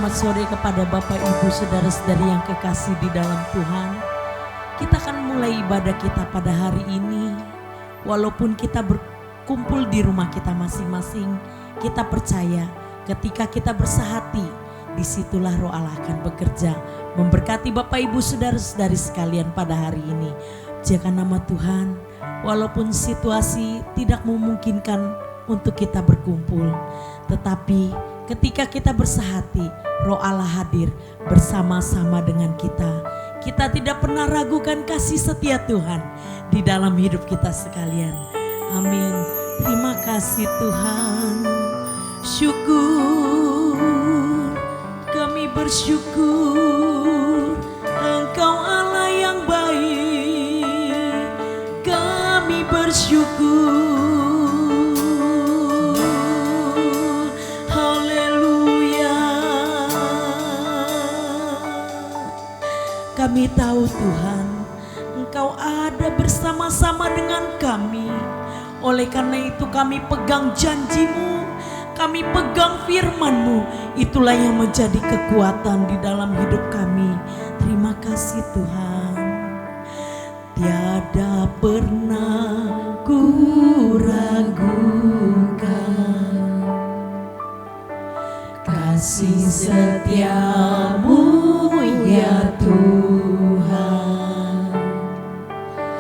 selamat sore kepada Bapak Ibu saudara-saudari yang kekasih di dalam Tuhan. Kita akan mulai ibadah kita pada hari ini. Walaupun kita berkumpul di rumah kita masing-masing, kita percaya ketika kita bersehati, disitulah Roh Allah akan bekerja memberkati Bapak Ibu saudara-saudari sekalian pada hari ini. Jaga nama Tuhan, walaupun situasi tidak memungkinkan untuk kita berkumpul, tetapi ketika kita bersehati, Roh Allah hadir bersama-sama dengan kita. Kita tidak pernah ragukan kasih setia Tuhan di dalam hidup kita sekalian. Amin. Terima kasih Tuhan. Syukur, kami bersyukur. Engkau Allah yang baik. Kami bersyukur. Kami tahu Tuhan, Engkau ada bersama-sama dengan kami. Oleh karena itu kami pegang janji-Mu, kami pegang firman-Mu. Itulah yang menjadi kekuatan di dalam hidup kami. Terima kasih Tuhan. Tiada pernah ku ragukan kasih setia-Mu ya Tuhan.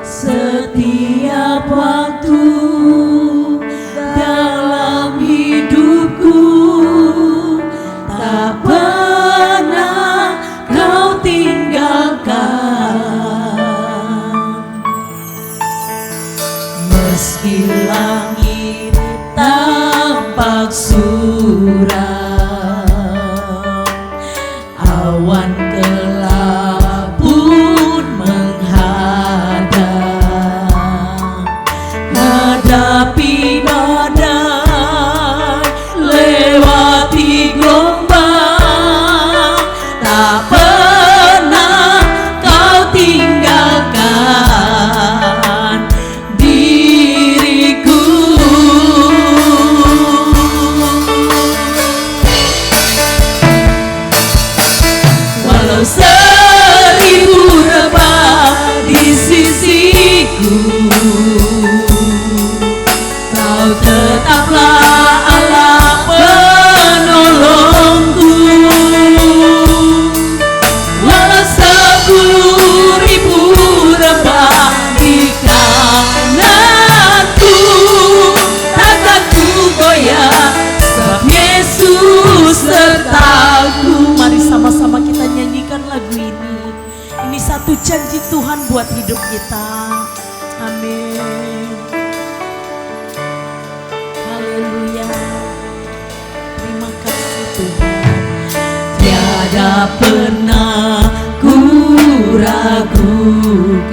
Setiap waktu dalam hidupku tak pernah Kau tinggalkan. Meski langit tampak suram, awan gelap pun menghadang, hadapi badai, lewati gelombang, tak pernah Kau tinggalkan diriku. Walau seribu rebah di sisiku, Kau tetaplah Allah penolongku. Walau 10.000 rebah di kananku, takkan ku goyah, sebab Yesus sertaku. Mari sama-sama kita nyanyikan lagu ini. Ini satu janji Tuhan buat hidup kita. Amin. Haleluya. Terima kasih Tuhan. Tiada pernah ku ragukan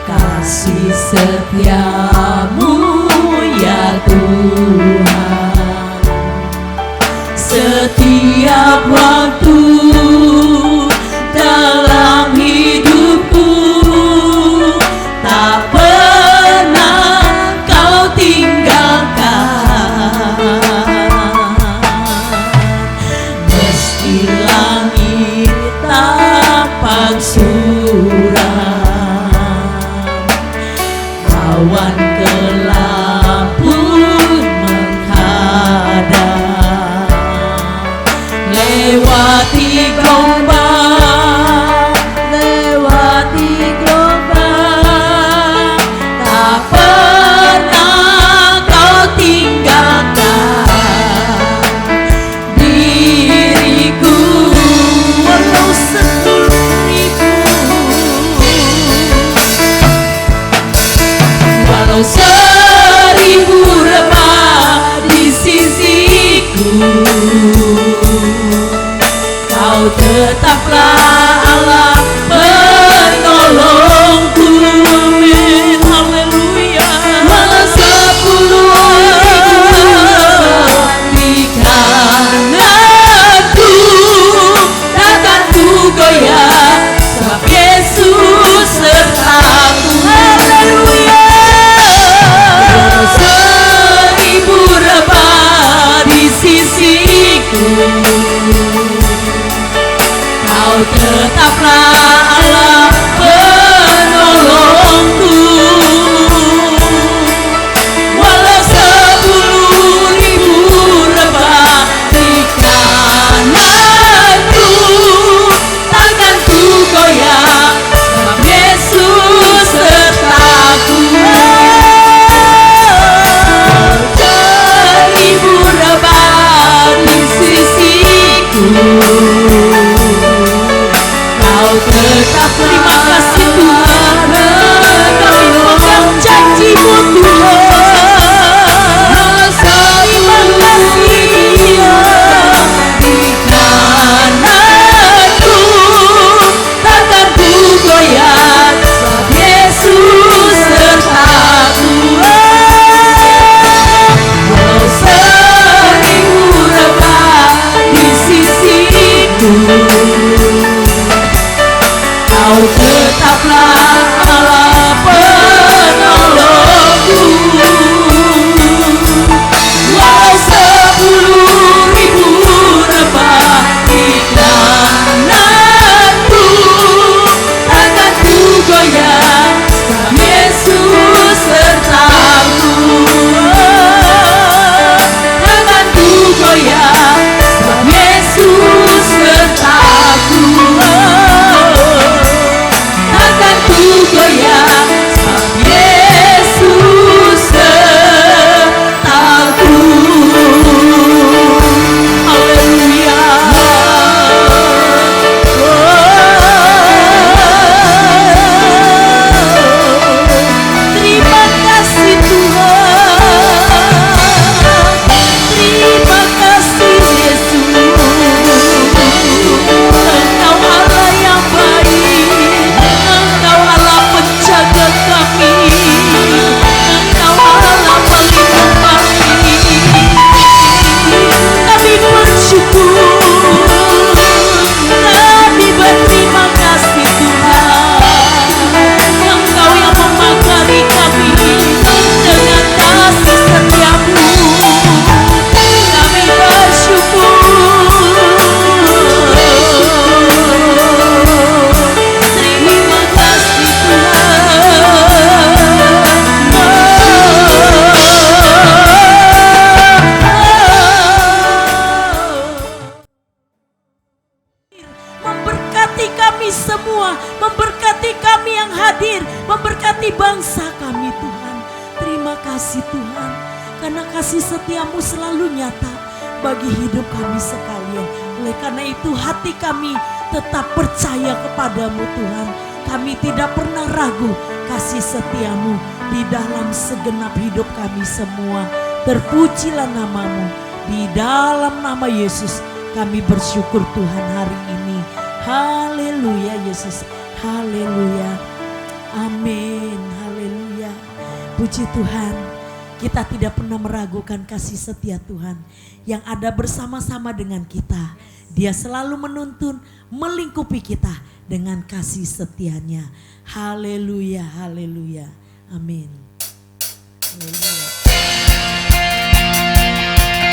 kasih setia-Mu ya Tuhan. Setiap waktu dalam hidupku tak pernah Kau tinggalkan. Meski langit tampak suram, awan gelap pun menghadang, lewati gelombang, tak pernah Kau tinggalkan diriku. Walau 10.000 rebah di sisiku, Kau tetaplah Allah penolongku. Haleluya. Walau 10.000 di kananku, takkan ku goyah, sebab Yesus sertaku. Haleluya. bangsa kami Tuhan. Terima kasih Tuhan, karena kasih setiamu selalu nyata bagi hidup kami sekalian. Oleh karena itu hati kami tetap percaya kepadamu Tuhan. Kami tidak pernah ragu kasih setiamu di dalam segenap hidup kami semua. Terpujilah namamu. Di dalam nama Yesus kami bersyukur Tuhan hari ini. Haleluya Yesus. Haleluya. Amin. Haleluya. Puji Tuhan. Kita tidak pernah meragukan kasih setia Tuhan yang ada bersama-sama dengan kita. Dia selalu menuntun, melingkupi kita dengan kasih setianya. Haleluya, haleluya. Amin. Haleluya.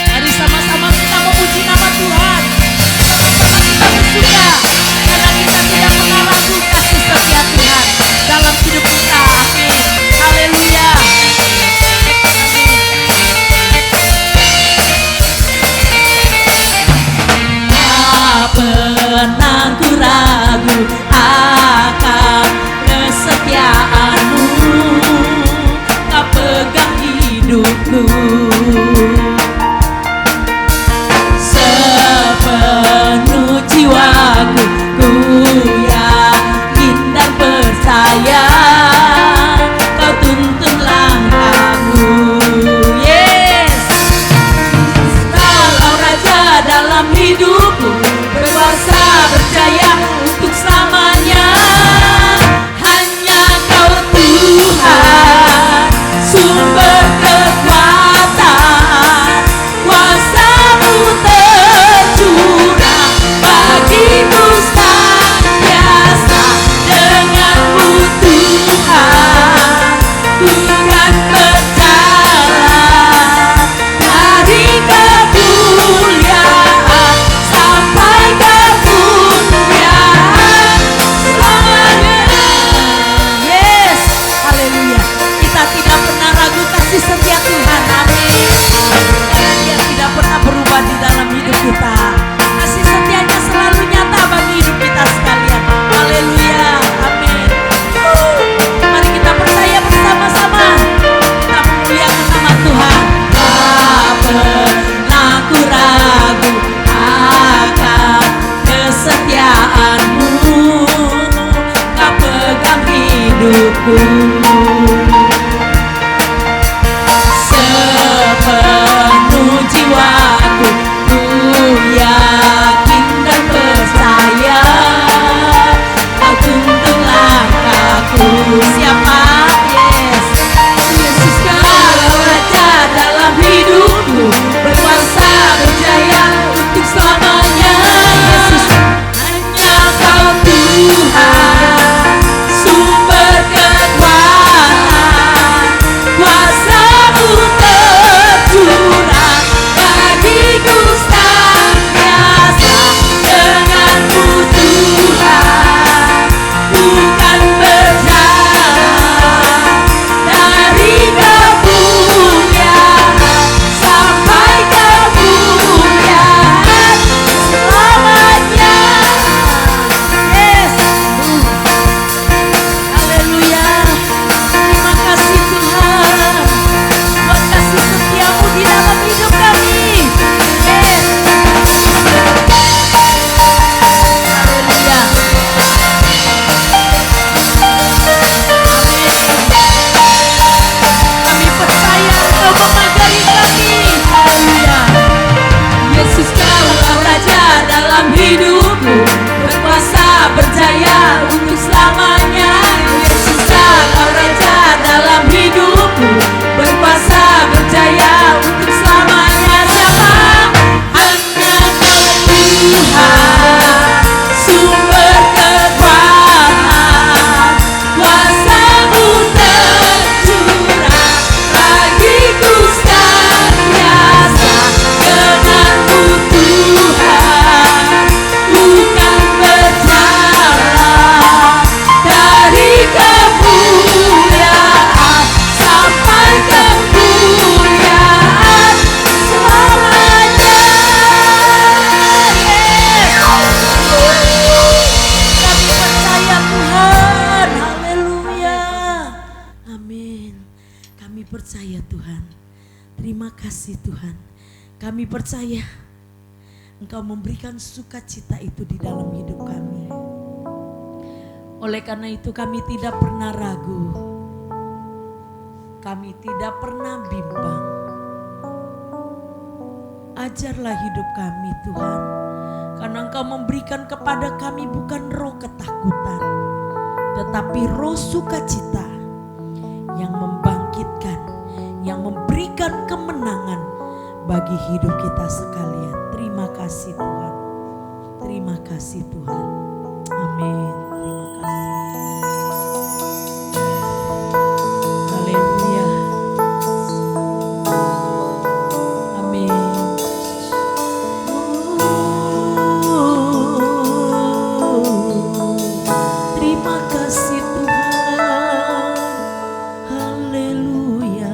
Mari sama-sama kita memuji nama Tuhan. Sama-sama kita bersuka karena kita tidak pernah ragu kasih setia Tuhan dalam hidup kita. Amin. Haleluya. Pernah ku ragu akan kesetiaanmu, kau pegang hidupku sepenuh jiwaku. Ku yakin dan percaya kau tuntun langkahmu. Yes, kalau raja dalam hidupku, berkuasa berjaya untuk selamanya. Hanya kau Tuhan, sumber kekuatan, kuasamu tercurah bagimu senantiasa. Denganmu Tuhan, ku kan berjalan dari kemuliaan sampai kemuliaan selamanya. Yes, haleluya. Kita tidak pernah ragu kasih setia Tuhan. Amin. Karena Dia tidak pernah berubah di dalam hidup kita. Kasih setianya selalu nyata bagi hidup kita sekalian. Haleluya. Amin. Mari kita percaya bersama-sama. Kita memuliakan nama Tuhan. Tak pernah ku ragu akan kesetiaanmu, kau pegang hidupku sepenuh jiwaku. Ku yakin dan percaya kau tuntun langkahku. Siapa? Yes, Yesus kalau raja dalam hidupku, berkuasa berjaya untuk selamanya. Yesus, hanya kau Tuhan, sumber kekuatan. Kami percaya Tuhan. Terima kasih Tuhan. Kami percaya Engkau memberikan sukacita itu di dalam hidup kami. Oleh karena itu kami tidak pernah ragu. Kami tidak pernah bimbang. Ajarlah hidup kami Tuhan. Karena Engkau memberikan kepada kami bukan roh ketakutan, tetapi roh sukacita yang membangkitkan, yang memberikan kemenangan bagi hidup kita sekalian. Terima kasih Tuhan. Terima kasih Tuhan. Amin. Terima kasih. Haleluya. Amin. Terima kasih Tuhan. Haleluya.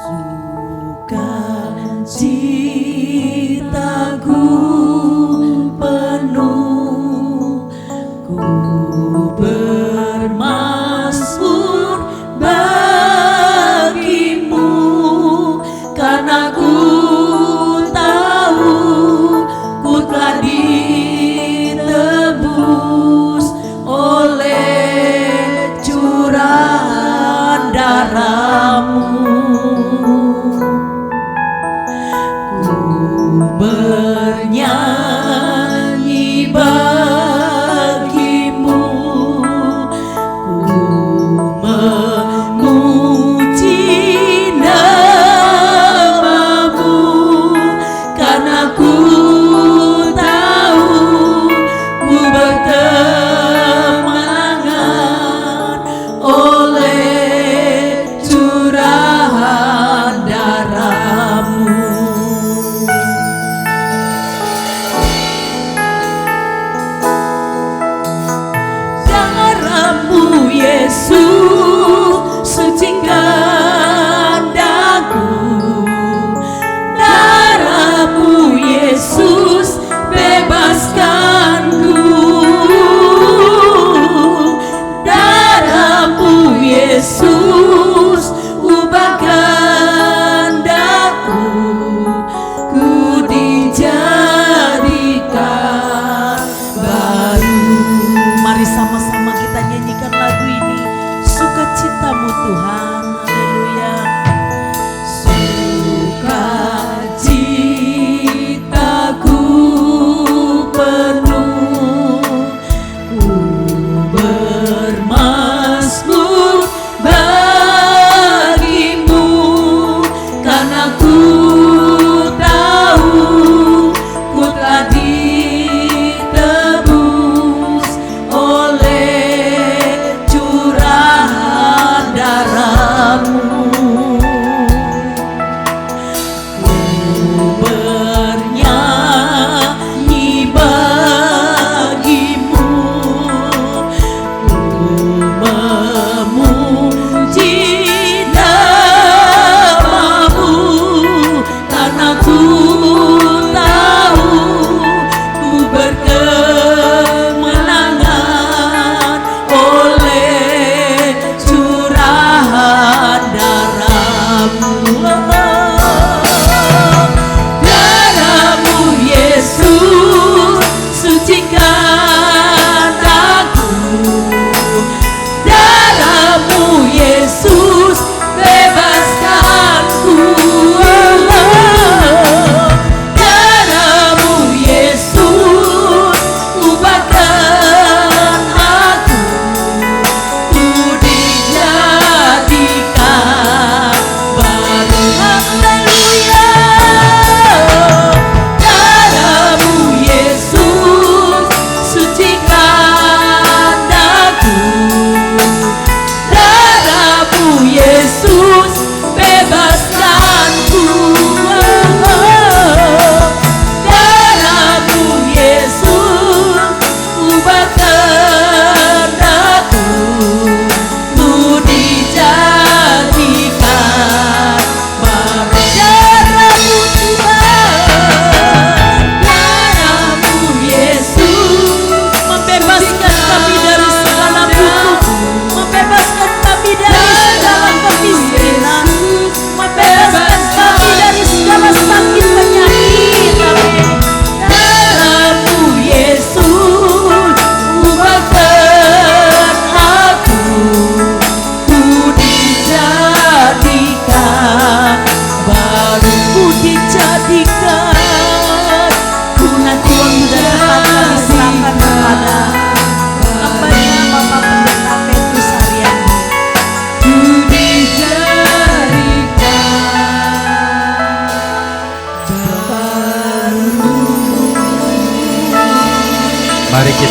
Sukacitaku penuh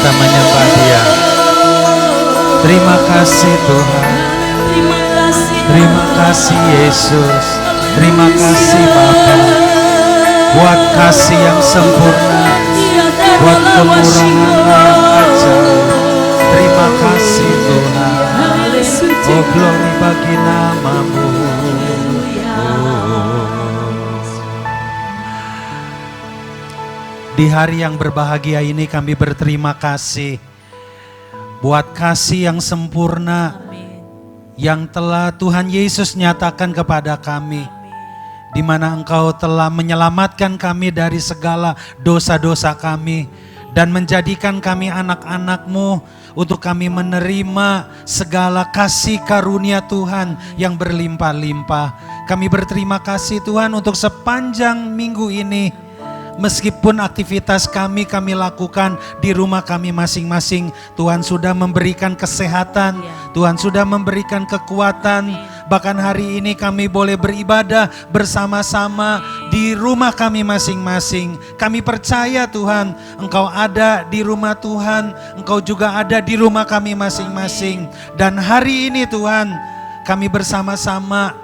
kita menyembah Dia. Terima kasih Tuhan. Terima kasih Yesus. Terima kasih Bapa. Buat kasih yang sempurna, buat kemurahan yang ajaib. Terima kasih Tuhan. Oh, glory bagi nama-Mu. Di hari yang berbahagia ini kami berterima kasih buat kasih yang sempurna yang telah Tuhan Yesus nyatakan kepada kami, di mana Engkau telah menyelamatkan kami dari segala dosa-dosa kami dan menjadikan kami anak-anak-Mu untuk kami menerima segala kasih karunia Tuhan yang berlimpah-limpah. Kami berterima kasih Tuhan untuk sepanjang minggu ini. Meskipun aktivitas kami lakukan di rumah kami masing-masing, Tuhan sudah memberikan kesehatan, Tuhan sudah memberikan kekuatan. Bahkan hari ini kami boleh beribadah bersama-sama di rumah kami masing-masing. Kami percaya Tuhan, Engkau ada di rumah Tuhan, Engkau juga ada di rumah kami masing-masing. Dan hari ini Tuhan, kami bersama-sama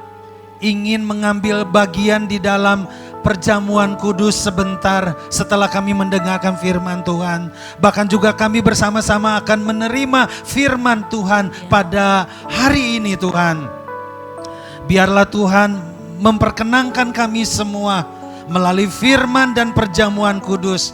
ingin mengambil bagian di dalam perjamuan kudus sebentar setelah kami mendengarkan firman Tuhan. Bahkan juga kami bersama-sama akan menerima firman Tuhan pada hari ini Tuhan. Biarlah Tuhan memperkenankan kami semua melalui firman dan perjamuan kudus.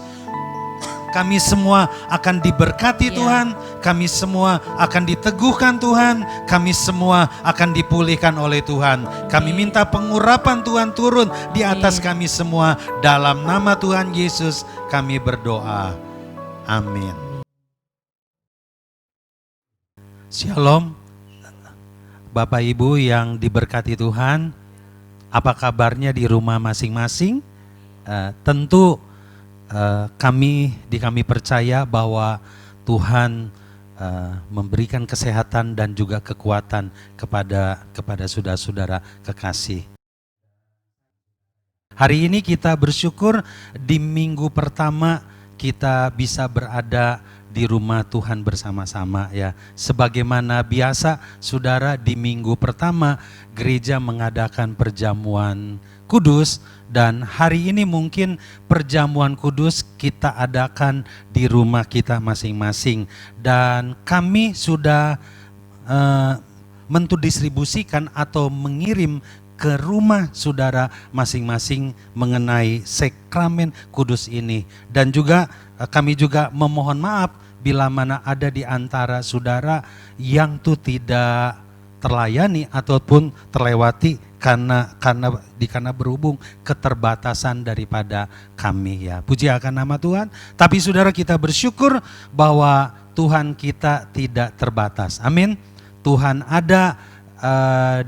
Kami semua akan diberkati Tuhan, kami semua akan diteguhkan Tuhan, kami semua akan dipulihkan oleh Tuhan. Kami minta pengurapan Tuhan turun di atas kami semua. Dalam nama Tuhan Yesus kami berdoa. Amin. Shalom. Bapak Ibu yang diberkati Tuhan, apa kabarnya di rumah masing-masing? Tentu kami percaya bahwa Tuhan memberikan kesehatan dan juga kekuatan kepada saudara-saudara kekasih. Hari ini kita bersyukur di minggu pertama kita bisa berada di rumah Tuhan bersama-sama ya. Sebagaimana biasa saudara, di minggu pertama gereja mengadakan perjamuan kudus, dan hari ini mungkin perjamuan kudus kita adakan di rumah kita masing-masing. Dan kami sudah mendistribusikan atau mengirim ke rumah saudara masing-masing mengenai sakramen kudus ini. Dan juga kami juga memohon maaf bila mana ada di antara saudara yang tidak terlayani ataupun terlewati karena berhubung keterbatasan daripada kami ya. Puji akan nama Tuhan. Tapi saudara, kita bersyukur bahwa Tuhan kita tidak terbatas. Amin. Tuhan ada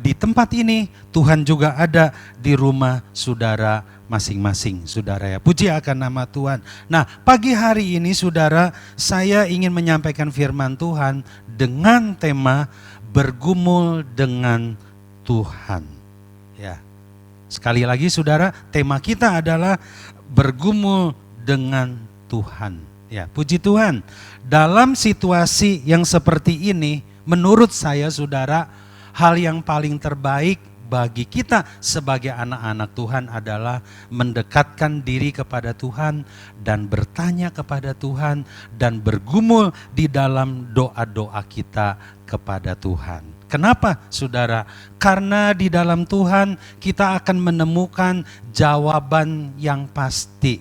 di tempat ini, Tuhan juga ada di rumah saudara masing-masing, saudara ya. Puji akan nama Tuhan. Nah, pagi hari ini saudara, saya ingin menyampaikan firman Tuhan dengan tema bergumul dengan Tuhan. Ya. Sekali lagi saudara, tema kita adalah bergumul dengan Tuhan. Ya, puji Tuhan. Dalam situasi yang seperti ini, menurut saya saudara, hal yang paling terbaik bagi kita sebagai anak-anak Tuhan adalah mendekatkan diri kepada Tuhan dan bertanya kepada Tuhan dan bergumul di dalam doa-doa kita kepada Tuhan. Kenapa saudara? Karena di dalam Tuhan kita akan menemukan jawaban yang pasti.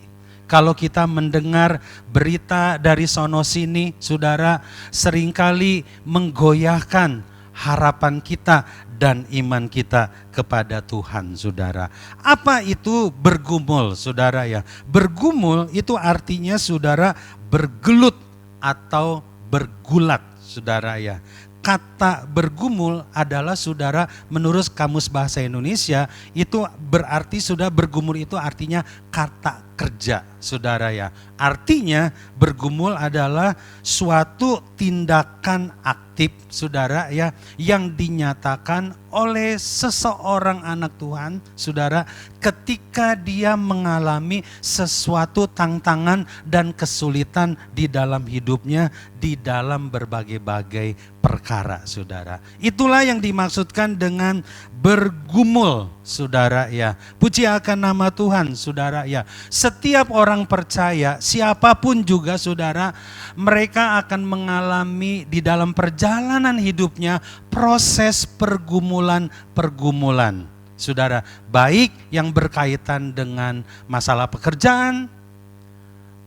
Kalau kita mendengar berita dari sono sini, saudara, seringkali menggoyahkan harapan kita dan iman kita kepada Tuhan, saudara. Apa itu bergumul, saudara ya? Bergumul itu artinya saudara bergelut atau bergulat, saudara ya. Kata bergumul adalah saudara, menurut Kamus Bahasa Indonesia itu berarti sudah bergumul itu artinya kata kerja, saudara ya. Artinya bergumul adalah suatu tindakan aktif, saudara ya, yang dinyatakan oleh seseorang anak Tuhan, saudara, ketika dia mengalami sesuatu tantangan dan kesulitan di dalam hidupnya, di dalam berbagai-bagai perkara, saudara. Itulah yang dimaksudkan dengan bergumul, saudara ya. Puji akan nama Tuhan, saudara ya. Setiap orang percaya, siapapun juga, saudara, mereka akan mengalami di dalam perjalanan hidupnya proses pergumulan-pergumulan, saudara. Baik yang berkaitan dengan masalah pekerjaan,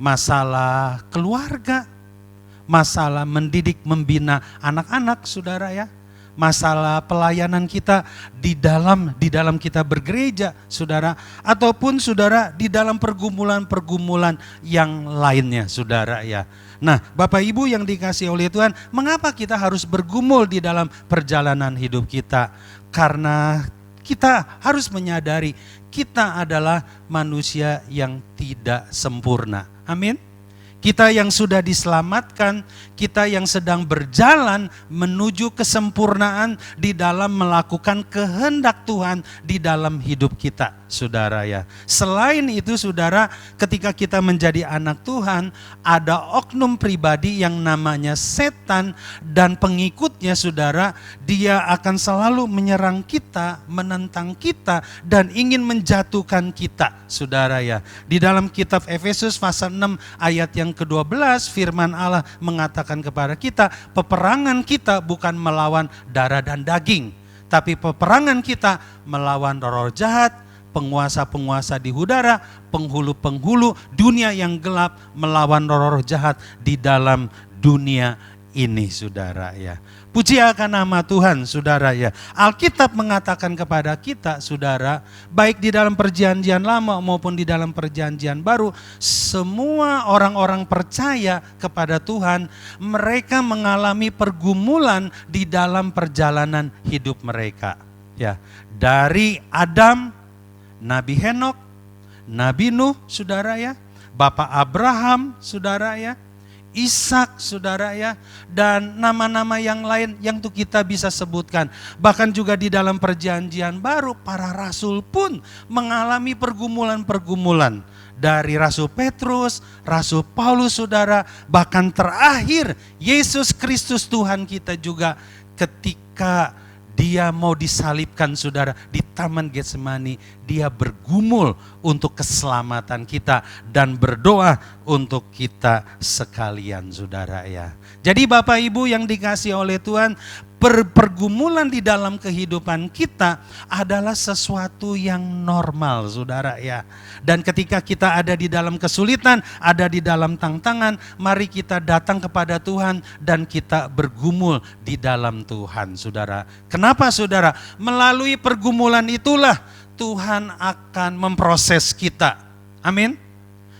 masalah keluarga, masalah mendidik, membina anak-anak, saudara ya. Masalah pelayanan kita di dalam kita bergereja, saudara, ataupun saudara di dalam pergumulan-pergumulan yang lainnya, saudara ya. Nah, Bapak Ibu yang dikasihi oleh Tuhan, mengapa kita harus bergumul di dalam perjalanan hidup kita? Karena kita harus menyadari kita adalah manusia yang tidak sempurna. Amin. Kita yang sudah diselamatkan, kita yang sedang berjalan menuju kesempurnaan di dalam melakukan kehendak Tuhan di dalam hidup kita, saudara ya. Selain itu, saudara, ketika kita menjadi anak Tuhan, ada oknum pribadi yang namanya setan dan pengikutnya, saudara. Dia akan selalu menyerang kita, menentang kita, dan ingin menjatuhkan kita, saudara ya. Di dalam kitab Efesus pasal 6 ayat yang ke-12, firman Allah mengatakan kepada kita, peperangan kita bukan melawan darah dan daging, tapi peperangan kita melawan roh jahat, penguasa-penguasa di udara, penghulu-penghulu dunia yang gelap, melawan roh jahat di dalam dunia ini, saudara ya. Puji akan nama Tuhan, saudara ya. Alkitab mengatakan kepada kita, saudara, baik di dalam perjanjian lama maupun di dalam perjanjian baru, semua orang-orang percaya kepada Tuhan, mereka mengalami pergumulan di dalam perjalanan hidup mereka. Ya, dari Adam, Nabi Henok, Nabi Nuh, saudara ya, Bapak Abraham, saudara ya, Ishak, saudara ya, dan nama-nama yang lain yang tuh kita bisa sebutkan. Bahkan juga di dalam perjanjian baru, para rasul pun mengalami pergumulan-pergumulan. Dari Rasul Petrus, Rasul Paulus, saudara, bahkan terakhir Yesus Kristus Tuhan kita juga ketika dia mau disalibkan, saudara, di Taman Getsemani, dia bergumul untuk keselamatan kita dan berdoa untuk kita sekalian, saudara ya. Jadi Bapak Ibu yang dikasihi oleh Tuhan, pergumulan di dalam kehidupan kita adalah sesuatu yang normal, saudara ya. Dan ketika kita ada di dalam kesulitan, ada di dalam tantangan, mari kita datang kepada Tuhan dan kita bergumul di dalam Tuhan, saudara. Kenapa, saudara? Melalui pergumulan itulah Tuhan akan memproses kita. Amin.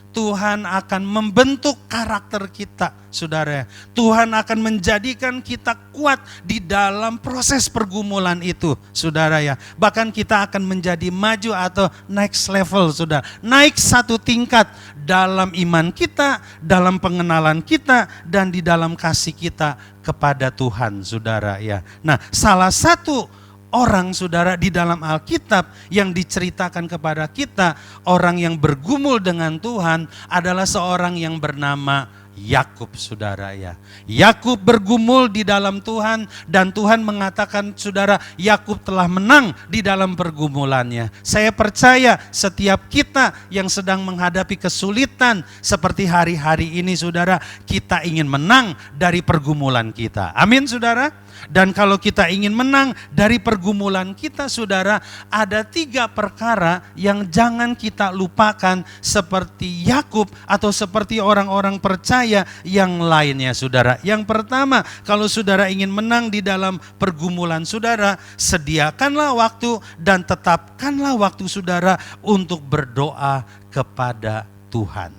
Tuhan akan membentuk karakter kita, saudara. Tuhan akan menjadikan kita kuat di dalam proses pergumulan itu, saudara ya. Bahkan kita akan menjadi maju atau next level, saudara. Naik satu tingkat dalam iman kita, dalam pengenalan kita, dan di dalam kasih kita kepada Tuhan, saudara ya. Nah, salah satu orang, saudara, di dalam Alkitab yang diceritakan kepada kita, orang yang bergumul dengan Tuhan adalah seorang yang bernama Yakub, saudara ya. Yakub bergumul di dalam Tuhan dan Tuhan mengatakan, saudara, Yakub telah menang di dalam pergumulannya. Saya percaya setiap kita yang sedang menghadapi kesulitan seperti hari-hari ini, saudara, kita ingin menang dari pergumulan kita. Amin, saudara. Dan kalau kita ingin menang dari pergumulan kita, saudara, ada 3 perkara yang jangan kita lupakan seperti Yakub atau seperti orang-orang percaya yang lainnya, saudara. Yang pertama, kalau saudara ingin menang di dalam pergumulan saudara, sediakanlah waktu dan tetapkanlah waktu saudara untuk berdoa kepada Tuhan.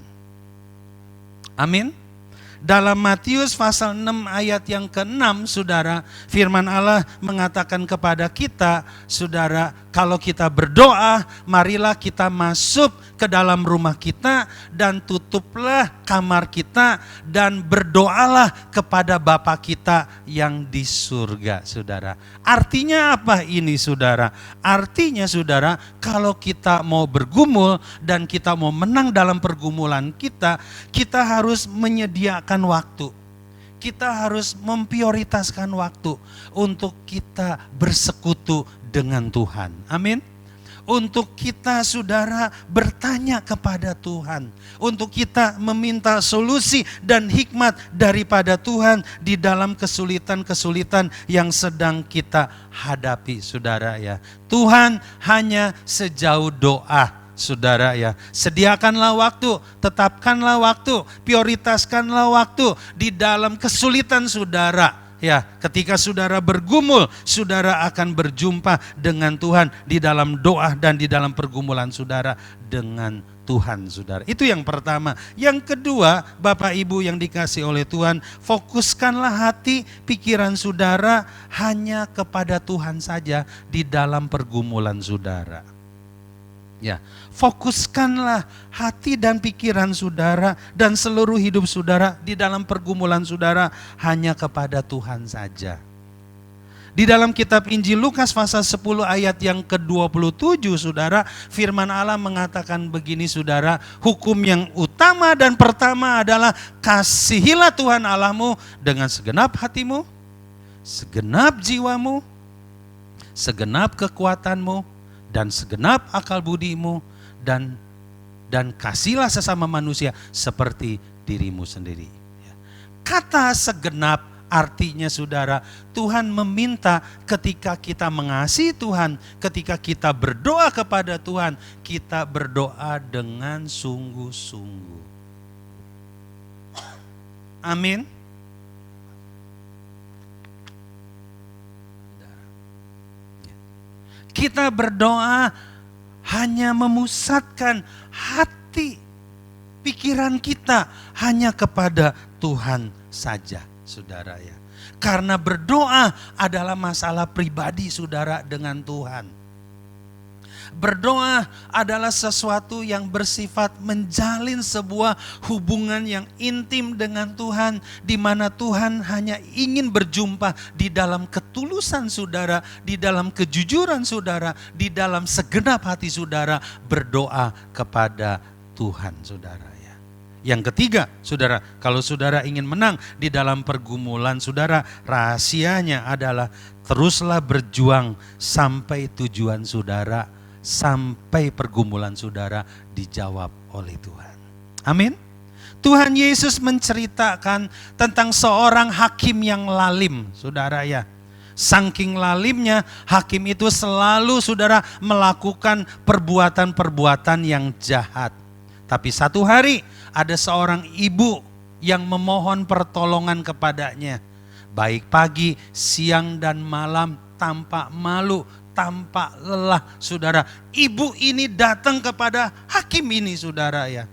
Amin. Dalam Matius pasal 6 ayat yang ke-6, saudara, firman Allah mengatakan kepada kita, saudara, kalau kita berdoa, marilah kita masuk ke dalam rumah kita dan tutuplah kamar kita dan berdoalah kepada Bapa kita yang di surga, saudara. Artinya apa ini, saudara? Artinya, saudara, kalau kita mau bergumul dan kita mau menang dalam pergumulan kita, kita harus menyediakan waktu. Kita harus memprioritaskan waktu untuk kita bersekutu dengan Tuhan. Amin. Untuk kita, saudara, bertanya kepada Tuhan. Untuk kita meminta solusi dan hikmat daripada Tuhan di dalam kesulitan-kesulitan yang sedang kita hadapi, saudara ya. Tuhan hanya sejauh doa, saudara ya. Sediakanlah waktu, tetapkanlah waktu, prioritaskanlah waktu di dalam kesulitan saudara. Ya, ketika saudara bergumul, saudara akan berjumpa dengan Tuhan di dalam doa dan di dalam pergumulan saudara dengan Tuhan, saudara. Itu yang pertama. Yang kedua, Bapak Ibu yang dikasih oleh Tuhan, fokuskanlah hati, pikiran saudara hanya kepada Tuhan saja di dalam pergumulan saudara. Ya, fokuskanlah hati dan pikiran saudara dan seluruh hidup saudara di dalam pergumulan saudara hanya kepada Tuhan saja. Di dalam kitab Injil Lukas pasal 10 ayat yang ke-27, saudara, firman Allah mengatakan begini, saudara, hukum yang utama dan pertama adalah kasihilah Tuhan Allahmu dengan segenap hatimu, segenap jiwamu, segenap kekuatanmu, dan segenap akal budimu, dan kasihlah sesama manusia seperti dirimu sendiri. Kata segenap artinya, saudara, Tuhan meminta ketika kita mengasihi Tuhan, ketika kita berdoa kepada Tuhan, kita berdoa dengan sungguh-sungguh. Amin. Kita berdoa hanya memusatkan hati, pikiran kita hanya kepada Tuhan saja, saudara ya. Karena berdoa adalah masalah pribadi saudara dengan Tuhan. Berdoa adalah sesuatu yang bersifat menjalin sebuah hubungan yang intim dengan Tuhan, di mana Tuhan hanya ingin berjumpa di dalam ketulusan saudara, di dalam kejujuran saudara, di dalam segenap hati saudara berdoa kepada Tuhan, saudara ya. Yang ketiga, saudara, kalau saudara ingin menang di dalam pergumulan saudara, rahasianya adalah teruslah berjuang sampai tujuan saudara, sampai pergumulan saudara dijawab oleh Tuhan. Amin. Tuhan Yesus menceritakan tentang seorang hakim yang lalim, saudara ya. Saking lalimnya, hakim itu selalu, saudara, melakukan perbuatan-perbuatan yang jahat. Tapi satu hari ada seorang ibu yang memohon pertolongan kepadanya. Baik pagi, siang dan malam, tanpa malu, tanpa lelah, saudara. Ibu ini datang kepada hakim ini, saudara ya.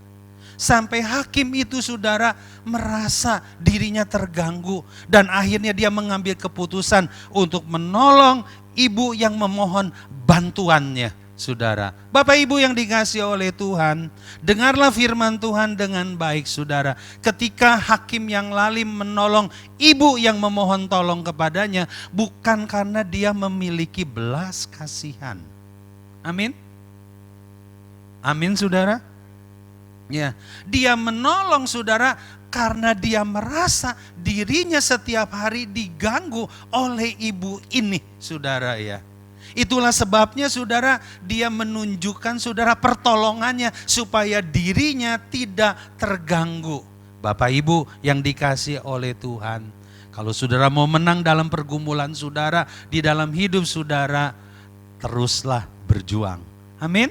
Sampai hakim itu, saudara, merasa dirinya terganggu. Dan akhirnya dia mengambil keputusan untuk menolong ibu yang memohon bantuannya, saudara. Bapak Ibu yang dikasihi oleh Tuhan, dengarlah firman Tuhan dengan baik, saudara. Ketika hakim yang lalim menolong ibu yang memohon tolong kepadanya, bukan karena dia memiliki belas kasihan. Amin. Amin, saudara. Ya, dia menolong, saudara, karena dia merasa dirinya setiap hari diganggu oleh ibu ini, saudara ya. Itulah sebabnya, saudara, dia menunjukkan, saudara, pertolongannya supaya dirinya tidak terganggu. Bapak Ibu yang dikasihi oleh Tuhan, kalau saudara mau menang dalam pergumulan saudara, di dalam hidup saudara, teruslah berjuang. Amin.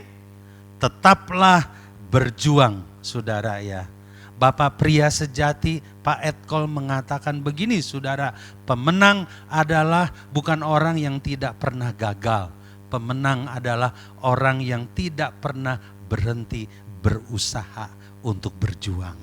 Tetaplah berjuang, saudara ya. Bapak pria sejati Pak Edkol mengatakan begini, saudara, pemenang adalah bukan orang yang tidak pernah gagal. Pemenang adalah orang yang tidak pernah berhenti berusaha untuk berjuang.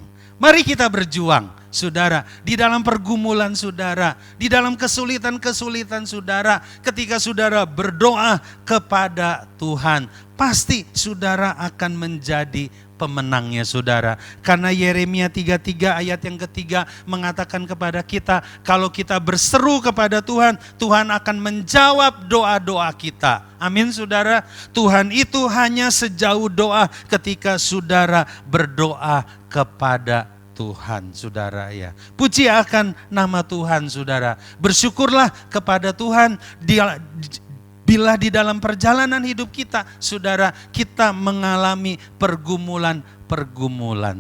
Mari kita berjuang, saudara, di dalam pergumulan saudara, di dalam kesulitan-kesulitan saudara. Ketika saudara berdoa kepada Tuhan, pasti saudara akan menjadi pemenangnya saudara. Karena Yeremia 33 ayat yang ketiga mengatakan kepada kita, kalau kita berseru kepada Tuhan, Tuhan akan menjawab doa-doa kita. Amin saudara. Tuhan itu hanya sejauh doa ketika saudara berdoa kepada Tuhan saudara ya. Puji akan nama Tuhan saudara. Bersyukurlah kepada Tuhan bila di dalam perjalanan hidup kita, saudara, kita mengalami pergumulan,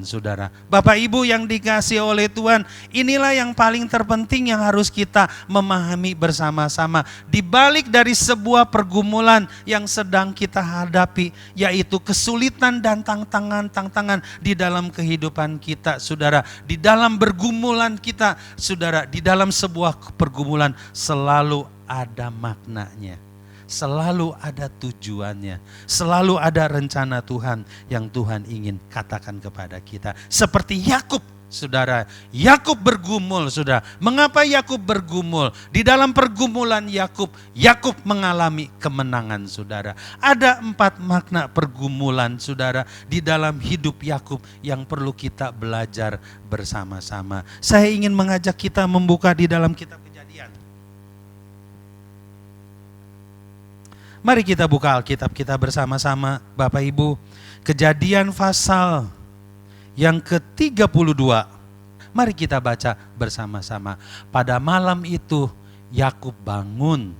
saudara. Bapak Ibu yang dikasihi oleh Tuhan, inilah yang paling terpenting yang harus kita memahami bersama-sama. Di balik dari sebuah pergumulan yang sedang kita hadapi, yaitu kesulitan dan tantangan di dalam kehidupan kita, saudara. Di dalam pergumulan kita, saudara, di dalam sebuah pergumulan selalu ada maknanya. Selalu ada tujuannya, selalu ada rencana Tuhan yang Tuhan ingin katakan kepada kita. Seperti Yakub, saudara. Yakub bergumul, saudara. Mengapa Yakub bergumul? Di dalam pergumulan Yakub mengalami kemenangan, saudara. Ada 4 makna pergumulan, saudara, di dalam hidup Yakub yang perlu kita belajar bersama-sama. Saya ingin mengajak kita membuka di dalam kitab Kejadian. Mari kita buka Alkitab kita bersama-sama, Bapak Ibu. Kejadian pasal yang ke-32. Mari kita baca bersama-sama. Pada malam itu Yakub bangun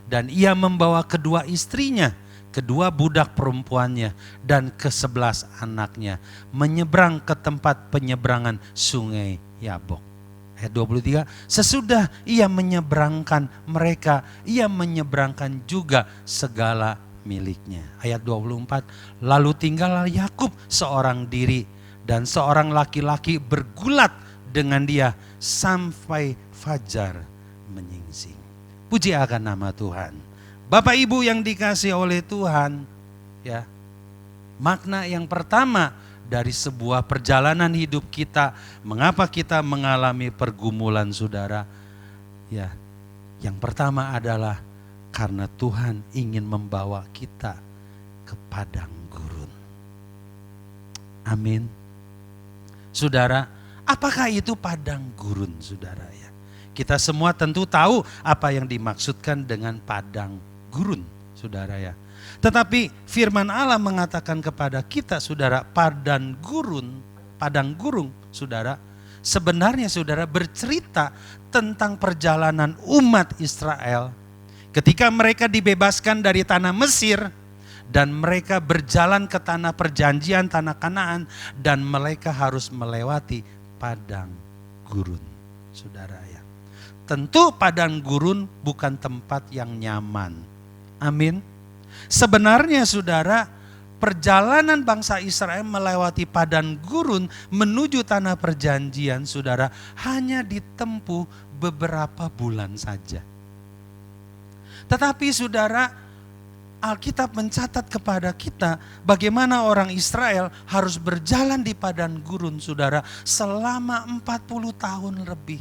dan ia membawa kedua istrinya, kedua budak perempuannya dan ke-11 anaknya menyeberang ke tempat penyeberangan sungai Yabok. Ayat 23, sesudah ia menyeberangkan mereka, ia menyeberangkan juga segala miliknya. Ayat 24, lalu tinggallah Yakub seorang diri dan seorang laki-laki bergulat dengan dia sampai fajar menyingsing. Puji akan nama Tuhan. Bapak Ibu yang dikasihi oleh Tuhan, ya. Makna yang pertama dari sebuah perjalanan hidup kita, mengapa kita mengalami pergumulan, saudara? Ya, yang pertama adalah karena Tuhan ingin membawa kita ke padang gurun. Amin. Saudara, apakah itu padang gurun, saudara ya? Kita semua tentu tahu apa yang dimaksudkan dengan padang gurun, saudara ya. Tetapi firman Allah mengatakan kepada kita, saudara, padang gurun, saudara, sebenarnya saudara bercerita tentang perjalanan umat Israel ketika mereka dibebaskan dari tanah Mesir dan mereka berjalan ke tanah perjanjian, tanah Kanaan, dan mereka harus melewati padang gurun, saudara ya. Tentu padang gurun bukan tempat yang nyaman. Amin. Sebenarnya saudara, perjalanan bangsa Israel melewati padang gurun menuju tanah perjanjian, saudara, hanya ditempuh beberapa bulan saja. Tetapi saudara, Alkitab mencatat kepada kita bagaimana orang Israel harus berjalan di padang gurun, saudara, selama 40 tahun lebih.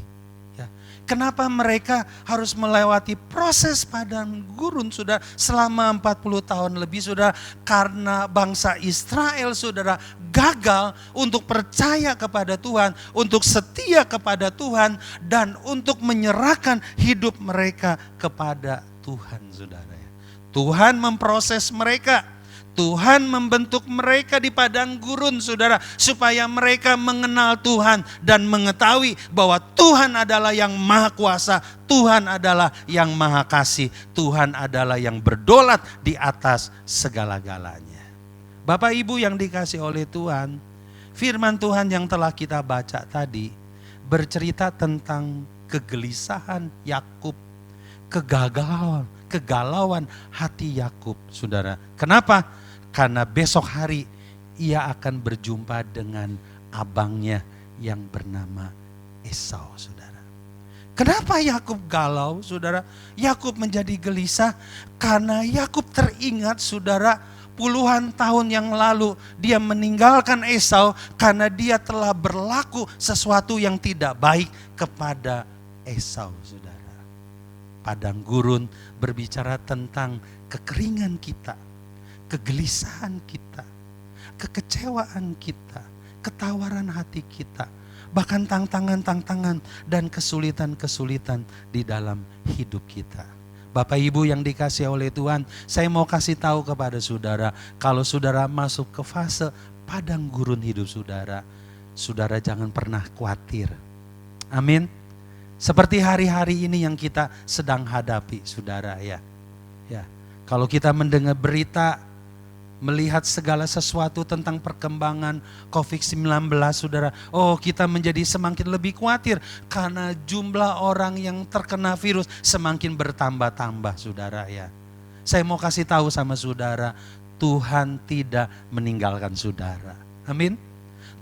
Kenapa mereka harus melewati proses padang gurun, saudara, selama 40 tahun lebih, saudara? Karena bangsa Israel, saudara, gagal untuk percaya kepada Tuhan, untuk setia kepada Tuhan, dan untuk menyerahkan hidup mereka kepada Tuhan, saudara. Tuhan memproses mereka. Tuhan membentuk mereka di padang gurun, saudara, supaya mereka mengenal Tuhan dan mengetahui bahwa Tuhan adalah yang maha kuasa, Tuhan adalah yang maha kasih, Tuhan adalah yang berdolat di atas segala-galanya. Bapak Ibu yang dikasihi oleh Tuhan, firman Tuhan yang telah kita baca tadi bercerita tentang kegelisahan Yakub, kegalauan hati Yakub, saudara. Kenapa? Karena besok hari ia akan berjumpa dengan abangnya yang bernama Esau, saudara. Kenapa Yakub galau, saudara? Yakub menjadi gelisah karena Yakub teringat, saudara, Puluhan tahun yang lalu dia meninggalkan Esau karena dia telah berlaku sesuatu yang tidak baik kepada Esau, saudara. Padang gurun berbicara tentang kekeringan kita, kegelisahan kita, kekecewaan kita, ketawaran hati kita, bahkan tantangan-tantangan dan kesulitan-kesulitan di dalam hidup kita. Bapak Ibu yang dikasihi oleh Tuhan, saya mau kasih tahu kepada saudara, kalau saudara masuk ke fase padang gurun hidup saudara, saudara jangan pernah khawatir. Amin. Seperti hari-hari ini yang kita sedang hadapi, saudara ya. Ya. Kalau kita mendengar berita, melihat segala sesuatu tentang perkembangan COVID-19, saudara. Oh, kita menjadi semakin lebih khawatir karena jumlah orang yang terkena virus semakin bertambah-tambah, saudara ya. Saya mau kasih tahu sama saudara, Tuhan tidak meninggalkan saudara. Amin.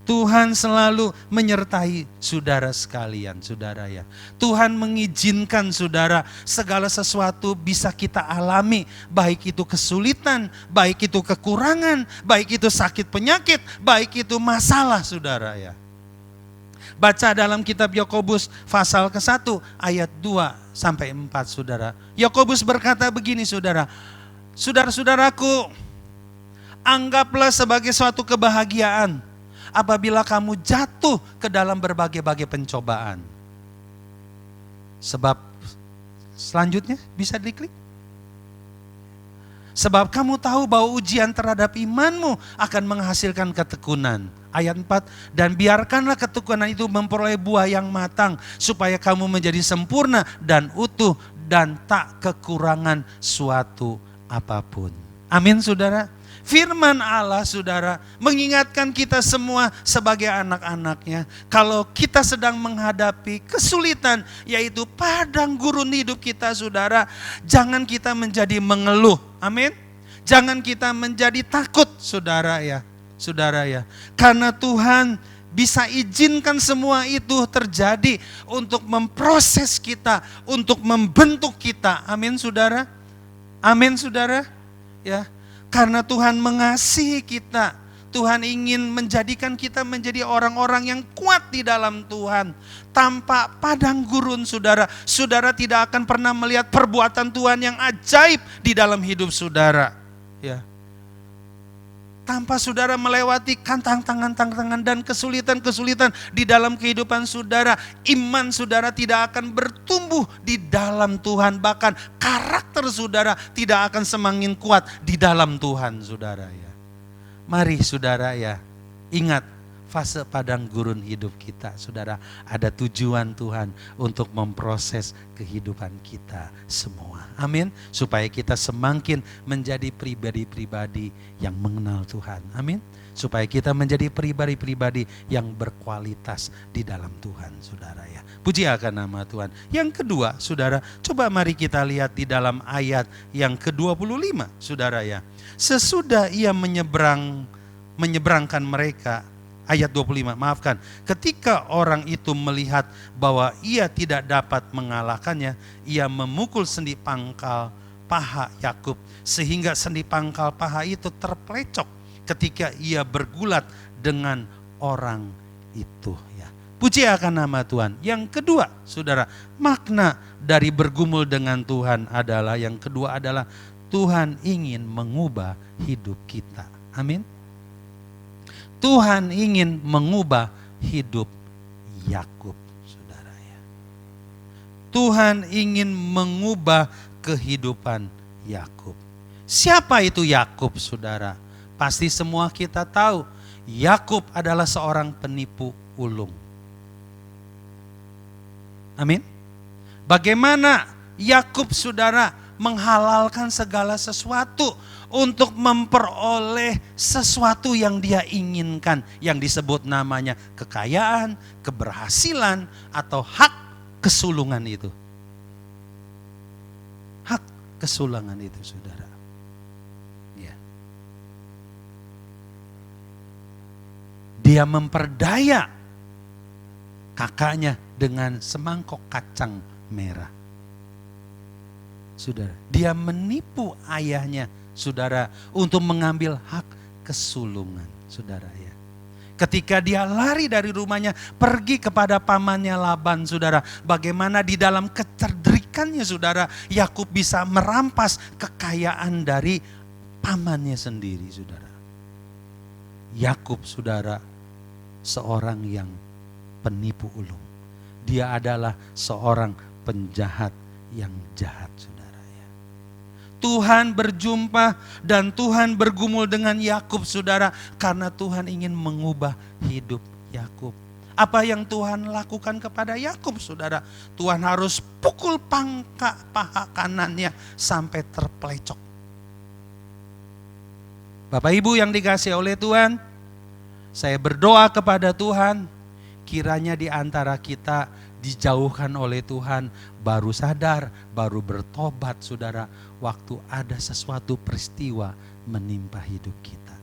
Tuhan selalu menyertai saudara sekalian, saudara ya. Tuhan mengizinkan saudara segala sesuatu bisa kita alami, baik itu kesulitan, baik itu kekurangan, baik itu sakit penyakit, baik itu masalah, saudara ya. Baca dalam kitab Yakobus pasal ke-1 ayat 2 sampai 4, saudara. Yakobus berkata begini, saudara. Saudara-saudaraku, anggaplah sebagai suatu kebahagiaan apabila kamu jatuh ke dalam berbagai-bagai pencobaan. Sebab selanjutnya bisa diklik. Sebab kamu tahu bahwa ujian terhadap imanmu akan menghasilkan ketekunan. Ayat 4, dan biarkanlah ketekunan itu memperoleh buah yang matang, supaya kamu menjadi sempurna dan utuh dan tak kekurangan suatu apapun. Amin, saudara. Firman Allah, saudara, mengingatkan kita semua sebagai anak-anaknya. Kalau kita sedang menghadapi kesulitan, yaitu padang gurun hidup kita, saudara, jangan kita menjadi mengeluh. Amin. Jangan kita menjadi takut, saudara ya. Saudara ya. Karena Tuhan bisa izinkan semua itu terjadi untuk memproses kita, untuk membentuk kita. Amin, saudara. Amin, saudara. Ya. Karena Tuhan mengasihi kita, Tuhan ingin menjadikan kita menjadi orang-orang yang kuat di dalam Tuhan. Tanpa padang gurun, saudara, saudara tidak akan pernah melihat perbuatan Tuhan yang ajaib di dalam hidup saudara. Ya. Tanpa saudara melewati tantangan-tantangan dan kesulitan-kesulitan di dalam kehidupan saudara, iman saudara tidak akan bertumbuh di dalam Tuhan. Bahkan karakter saudara tidak akan semakin kuat di dalam Tuhan, saudara ya. Mari saudara ya, ingat fase padang gurun hidup kita, saudara, ada tujuan Tuhan untuk memproses kehidupan kita semua. Amin. Supaya kita semakin menjadi pribadi-pribadi yang mengenal Tuhan. Amin. Supaya kita menjadi pribadi-pribadi yang berkualitas di dalam Tuhan, saudara ya. Puji akan nama Tuhan. Yang kedua, saudara, coba mari kita lihat di dalam ayat yang ke-25, saudara ya. Sesudah ia menyeberangkan mereka, ayat 25, maafkan. Ketika orang itu melihat bahwa ia tidak dapat mengalahkannya, ia memukul sendi pangkal paha Yakub, sehingga sendi pangkal paha itu terpelecok ketika ia bergulat dengan orang itu. Ya. Puji akan nama Tuhan. Yang kedua, saudara, makna dari bergumul dengan Tuhan adalah, yang kedua adalah Tuhan ingin mengubah hidup kita. Amin. Tuhan ingin mengubah hidup Yakub, saudara ya. Tuhan ingin mengubah kehidupan Yakub. Siapa itu Yakub, saudara? Pasti semua kita tahu, Yakub adalah seorang penipu ulung. Amin. Bagaimana Yakub, saudara, menghalalkan segala sesuatu untuk memperoleh sesuatu yang dia inginkan, yang disebut namanya kekayaan, keberhasilan, atau hak kesulungan itu. Hak kesulungan itu, saudara. Ya. Dia memperdaya kakaknya dengan semangkok kacang merah. Saudara, dia menipu ayahnya, saudara, untuk mengambil hak kesulungan, saudara ya. Ketika dia lari dari rumahnya, pergi kepada pamannya Laban, saudara. Bagaimana di dalam kecerdikannya, saudara, Yakub bisa merampas kekayaan dari pamannya sendiri, saudara. Yakub, saudara, seorang yang penipu ulung. Dia adalah seorang penjahat yang jahat, saudara. Tuhan berjumpa dan Tuhan bergumul dengan Yakub, saudara, karena Tuhan ingin mengubah hidup Yakub. Apa yang Tuhan lakukan kepada Yakub, saudara? Tuhan harus pukul pangkal paha kanannya sampai terpelecok. Bapak Ibu yang dikasihi oleh Tuhan, saya berdoa kepada Tuhan, kiranya di antara kita dijauhkan oleh Tuhan, baru sadar, baru bertobat, saudara, waktu ada sesuatu peristiwa menimpa hidup kita.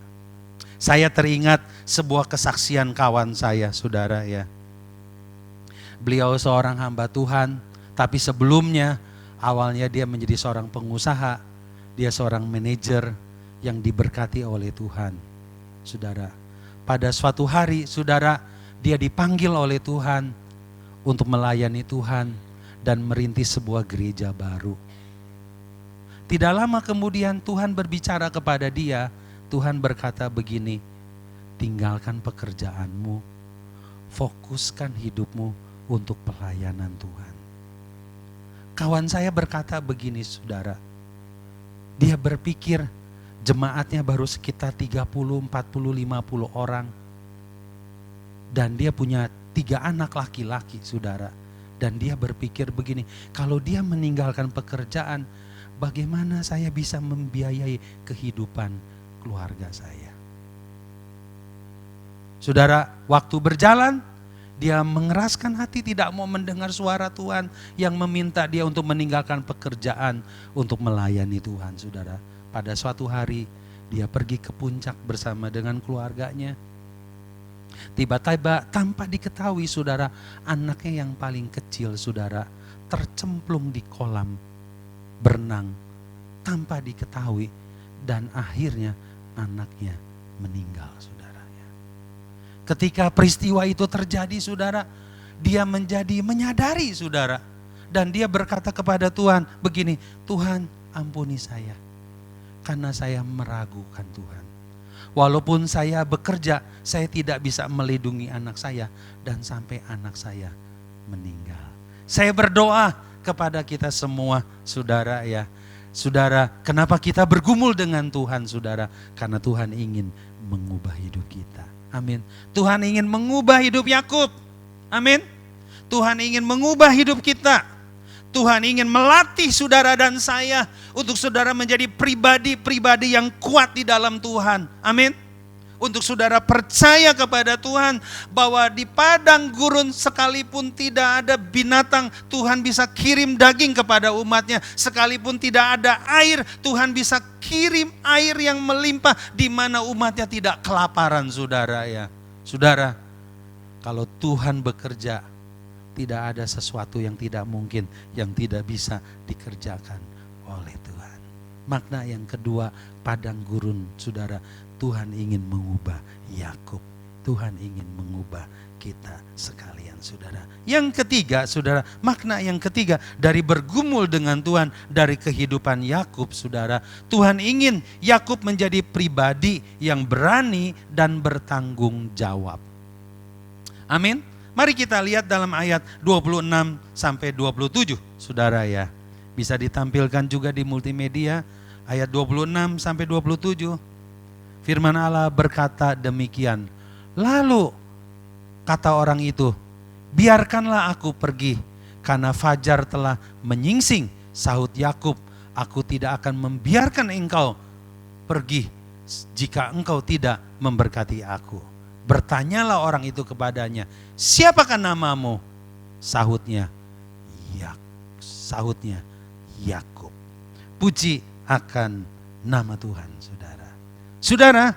Saya teringat sebuah kesaksian kawan saya, saudara ya. Beliau seorang hamba Tuhan, tapi sebelumnya awalnya dia menjadi seorang pengusaha, dia seorang manajer yang diberkati oleh Tuhan. Saudara, pada suatu hari, saudara, dia dipanggil oleh Tuhan untuk melayani Tuhan dan merintis sebuah gereja baru. Tidak lama kemudian Tuhan berbicara kepada dia. Tuhan berkata begini, tinggalkan pekerjaanmu, fokuskan hidupmu untuk pelayanan Tuhan. Kawan saya berkata begini, saudara. Dia berpikir jemaatnya baru sekitar 30, 40, 50 orang. Dan dia punya 3 anak laki-laki, saudara. Dan dia berpikir begini, kalau dia meninggalkan pekerjaan, bagaimana saya bisa membiayai kehidupan keluarga saya? Saudara, waktu berjalan, dia mengeraskan hati, tidak mau mendengar suara Tuhan yang meminta dia untuk meninggalkan pekerjaan untuk melayani Tuhan, saudara. Pada suatu hari, dia pergi ke puncak bersama dengan keluarganya. Tiba-tiba tanpa diketahui, saudara, anaknya yang paling kecil, saudara, tercemplung di kolam berenang tanpa diketahui dan akhirnya anaknya meninggal, saudara. Ketika peristiwa itu terjadi, saudara, dia menyadari, saudara, dan dia berkata kepada Tuhan begini, Tuhan ampuni saya karena saya meragukan Tuhan. Walaupun saya bekerja, saya tidak bisa melindungi anak saya dan sampai anak saya meninggal. Saya berdoa kepada kita semua, saudara ya. Saudara, kenapa kita bergumul dengan Tuhan, saudara? Karena Tuhan ingin mengubah hidup kita. Amin. Tuhan ingin mengubah hidup Yakub. Amin. Tuhan ingin mengubah hidup kita. Tuhan ingin melatih saudara dan saya untuk saudara menjadi pribadi-pribadi yang kuat di dalam Tuhan. Amin. Untuk saudara percaya kepada Tuhan bahwa di padang gurun sekalipun tidak ada binatang, Tuhan bisa kirim daging kepada umatnya. Sekalipun tidak ada air, Tuhan bisa kirim air yang melimpah di mana umatnya tidak kelaparan, saudara ya. Saudara, kalau Tuhan bekerja, tidak ada sesuatu yang tidak mungkin, yang tidak bisa dikerjakan oleh Tuhan. Makna yang kedua, padang gurun, saudara, Tuhan ingin mengubah Yakub. Tuhan ingin mengubah kita sekalian, saudara. Yang ketiga, saudara, makna yang ketiga dari bergumul dengan Tuhan, dari kehidupan Yakub, saudara. Tuhan ingin Yakub menjadi pribadi yang berani dan bertanggung jawab. Amin. Mari kita lihat dalam ayat 26 sampai 27, saudara ya. Bisa ditampilkan juga di multimedia, ayat 26 sampai 27. Firman Allah berkata demikian. Lalu kata orang itu, biarkanlah aku pergi, karena fajar telah menyingsing. Sahut Yakub, aku tidak akan membiarkan engkau pergi jika engkau tidak memberkati aku. Bertanyalah orang itu kepadanya, siapakah namamu? Sahutnya Yakub. Puji akan nama Tuhan, saudara. Saudara,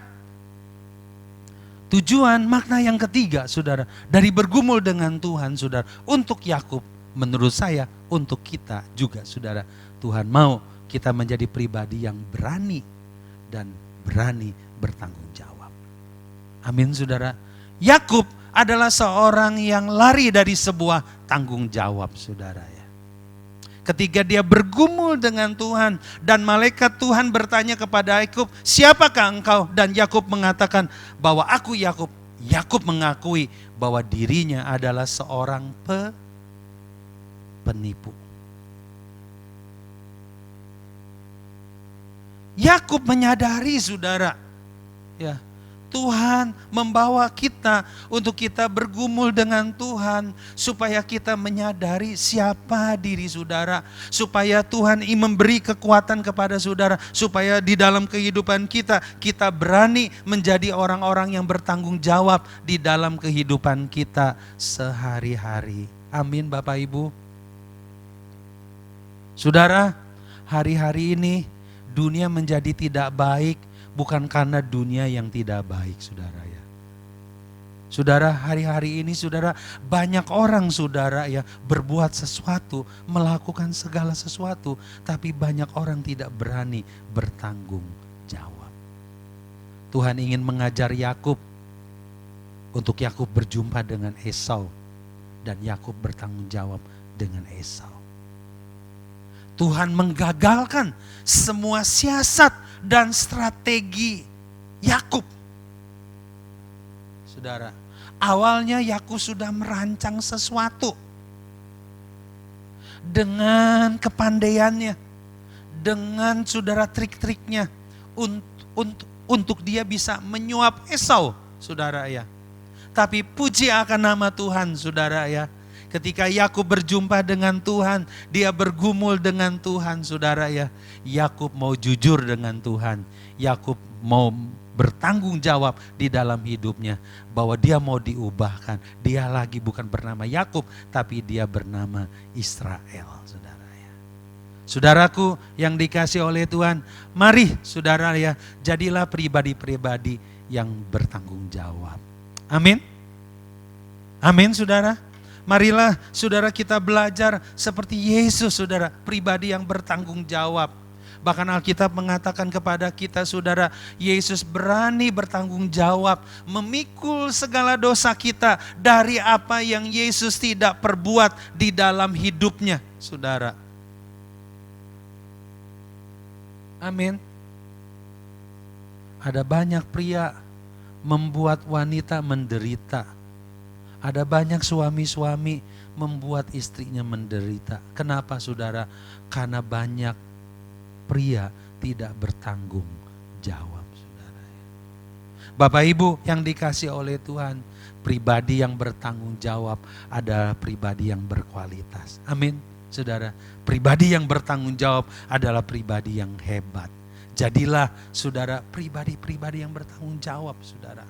tujuan makna yang ketiga, saudara, dari bergumul dengan Tuhan, saudara, untuk Yakub, menurut saya, untuk kita juga, saudara. Tuhan mau kita menjadi pribadi yang berani dan berani bertanggung jawab. Amin saudara. Yakub adalah seorang yang lari dari sebuah tanggung jawab saudara ya. Ketika dia bergumul dengan Tuhan dan malaikat Tuhan bertanya kepada Yakub, siapakah engkau? Dan Yakub mengatakan bahwa aku Yakub. Yakub mengakui bahwa dirinya adalah seorang penipu. Yakub menyadari saudara, ya, Tuhan membawa kita untuk kita bergumul dengan Tuhan supaya kita menyadari siapa diri saudara, supaya Tuhan ingin memberi kekuatan kepada saudara, supaya di dalam kehidupan kita berani menjadi orang-orang yang bertanggung jawab di dalam kehidupan kita sehari-hari. Amin Bapak Ibu. Saudara, hari-hari ini dunia menjadi tidak baik bukan karena dunia yang tidak baik saudara ya. Saudara, hari-hari ini saudara, banyak orang saudara ya berbuat sesuatu, melakukan segala sesuatu, tapi banyak orang tidak berani bertanggung jawab. Tuhan ingin mengajar Yakub untuk Yakub berjumpa dengan Esau dan Yakub bertanggung jawab dengan Esau. Tuhan menggagalkan semua siasat dan strategi Yakub. Saudara, awalnya Yakub sudah merancang sesuatu dengan kepandaiannya, dengan saudara trik-triknya untuk dia bisa menyuap Esau, saudara ya. Tapi puji akan nama Tuhan, saudara ya. Ketika Yakub berjumpa dengan Tuhan, dia bergumul dengan Tuhan, saudara ya. Yakub mau jujur dengan Tuhan. Yakub mau bertanggung jawab di dalam hidupnya bahwa dia mau diubahkan. Dia lagi bukan bernama Yakub, tapi dia bernama Israel, saudara ya. Saudaraku yang dikasih oleh Tuhan, mari saudara ya, jadilah pribadi-pribadi yang bertanggung jawab. Amin. Amin saudara. Marilah saudara kita belajar seperti Yesus saudara, pribadi yang bertanggung jawab. Bahkan Alkitab mengatakan kepada kita saudara, Yesus berani bertanggung jawab, memikul segala dosa kita dari apa yang Yesus tidak perbuat di dalam hidupnya saudara. Amin. Ada banyak pria membuat wanita menderita. Ada banyak suami-suami membuat istrinya menderita. Kenapa saudara? Karena banyak pria tidak bertanggung jawab saudara. Bapak Ibu yang dikasih oleh Tuhan, pribadi yang bertanggung jawab adalah pribadi yang berkualitas. Amin saudara. Pribadi yang bertanggung jawab adalah pribadi yang hebat. Jadilah saudara pribadi-pribadi yang bertanggung jawab saudara.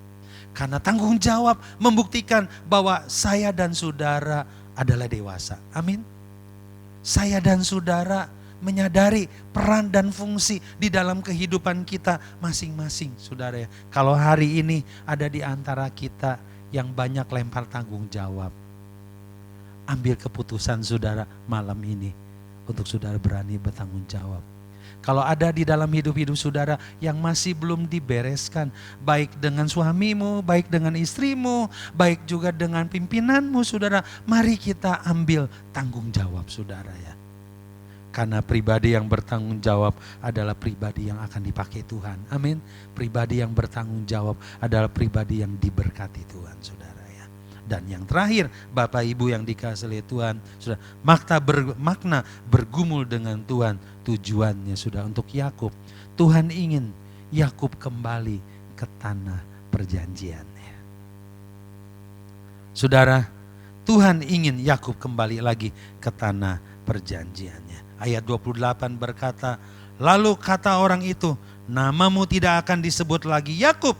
Karena tanggung jawab membuktikan bahwa saya dan saudara adalah dewasa. Amin. Saya dan saudara menyadari peran dan fungsi di dalam kehidupan kita masing-masing saudara ya. Kalau hari ini ada di antara kita yang banyak lempar tanggung jawab, ambil keputusan saudara malam ini untuk saudara berani bertanggung jawab. Kalau ada di dalam hidup-hidup saudara yang masih belum dibereskan, baik dengan suamimu, baik dengan istrimu, baik juga dengan pimpinanmu saudara, mari kita ambil tanggung jawab saudara ya. Karena pribadi yang bertanggung jawab adalah pribadi yang akan dipakai Tuhan. Amin. Pribadi yang bertanggung jawab adalah pribadi yang diberkati Tuhan saudara ya. Dan yang terakhir, Bapak Ibu yang dikasihi oleh Tuhan, saudara, makna bergumul dengan Tuhan. Tujuannya sudah untuk Yakub. Tuhan ingin Yakub kembali ke tanah perjanjiannya. Saudara, Tuhan ingin Yakub kembali lagi ke tanah perjanjiannya. Ayat 28 berkata, lalu kata orang itu, namamu tidak akan disebut lagi Yakub,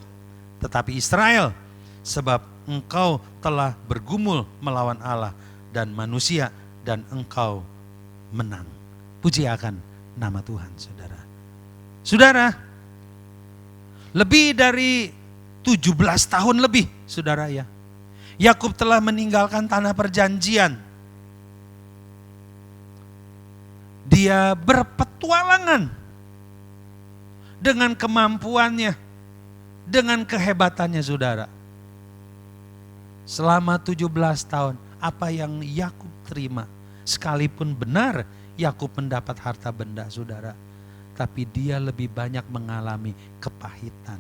tetapi Israel, sebab engkau telah bergumul melawan Allah dan manusia dan engkau menang. Puji akan nama Tuhan saudara. Saudara, lebih dari 17 tahun lebih saudara ya, Yakub telah meninggalkan tanah perjanjian. Dia berpetualangan dengan kemampuannya, dengan kehebatannya saudara. Selama 17 tahun, apa yang Yakub terima, sekalipun benar Yakub mendapat harta benda saudara, tapi dia lebih banyak mengalami kepahitan,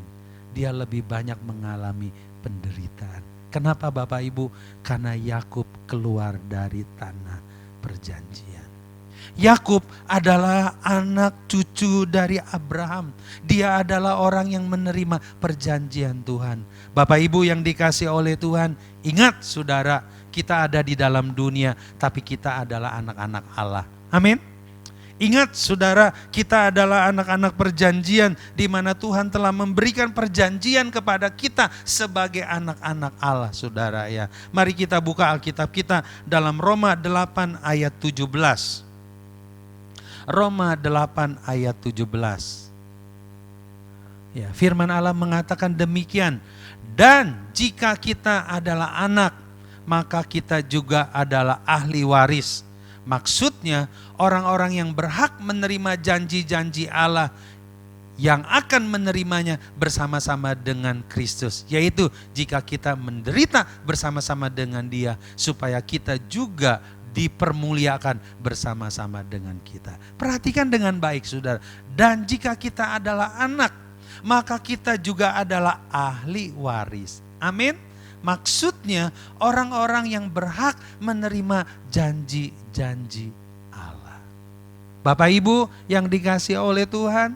dia lebih banyak mengalami penderitaan. Kenapa Bapak Ibu? Karena Yakub keluar dari tanah perjanjian. Yakub adalah anak cucu dari Abraham. Dia adalah orang yang menerima perjanjian Tuhan. Bapak Ibu yang dikasih oleh Tuhan, ingat saudara, kita ada di dalam dunia, tapi kita adalah anak-anak Allah. Amin. Ingat saudara, kita adalah anak-anak perjanjian di mana Tuhan telah memberikan perjanjian kepada kita sebagai anak-anak Allah saudara ya. Mari kita buka Alkitab kita dalam Roma 8 ayat 17. Roma 8 ayat 17. Ya, firman Allah mengatakan demikian. Dan jika kita adalah anak, maka kita juga adalah ahli waris. Maksudnya orang-orang yang berhak menerima janji-janji Allah yang akan menerimanya bersama-sama dengan Kristus. Yaitu jika kita menderita bersama-sama dengan Dia, supaya kita juga dipermuliakan bersama-sama dengan kita. Perhatikan dengan baik saudara. Dan jika kita adalah anak, maka kita juga adalah ahli waris. Amin. Maksudnya orang-orang yang berhak menerima janji-janji Allah. Bapak Ibu yang dikasih oleh Tuhan,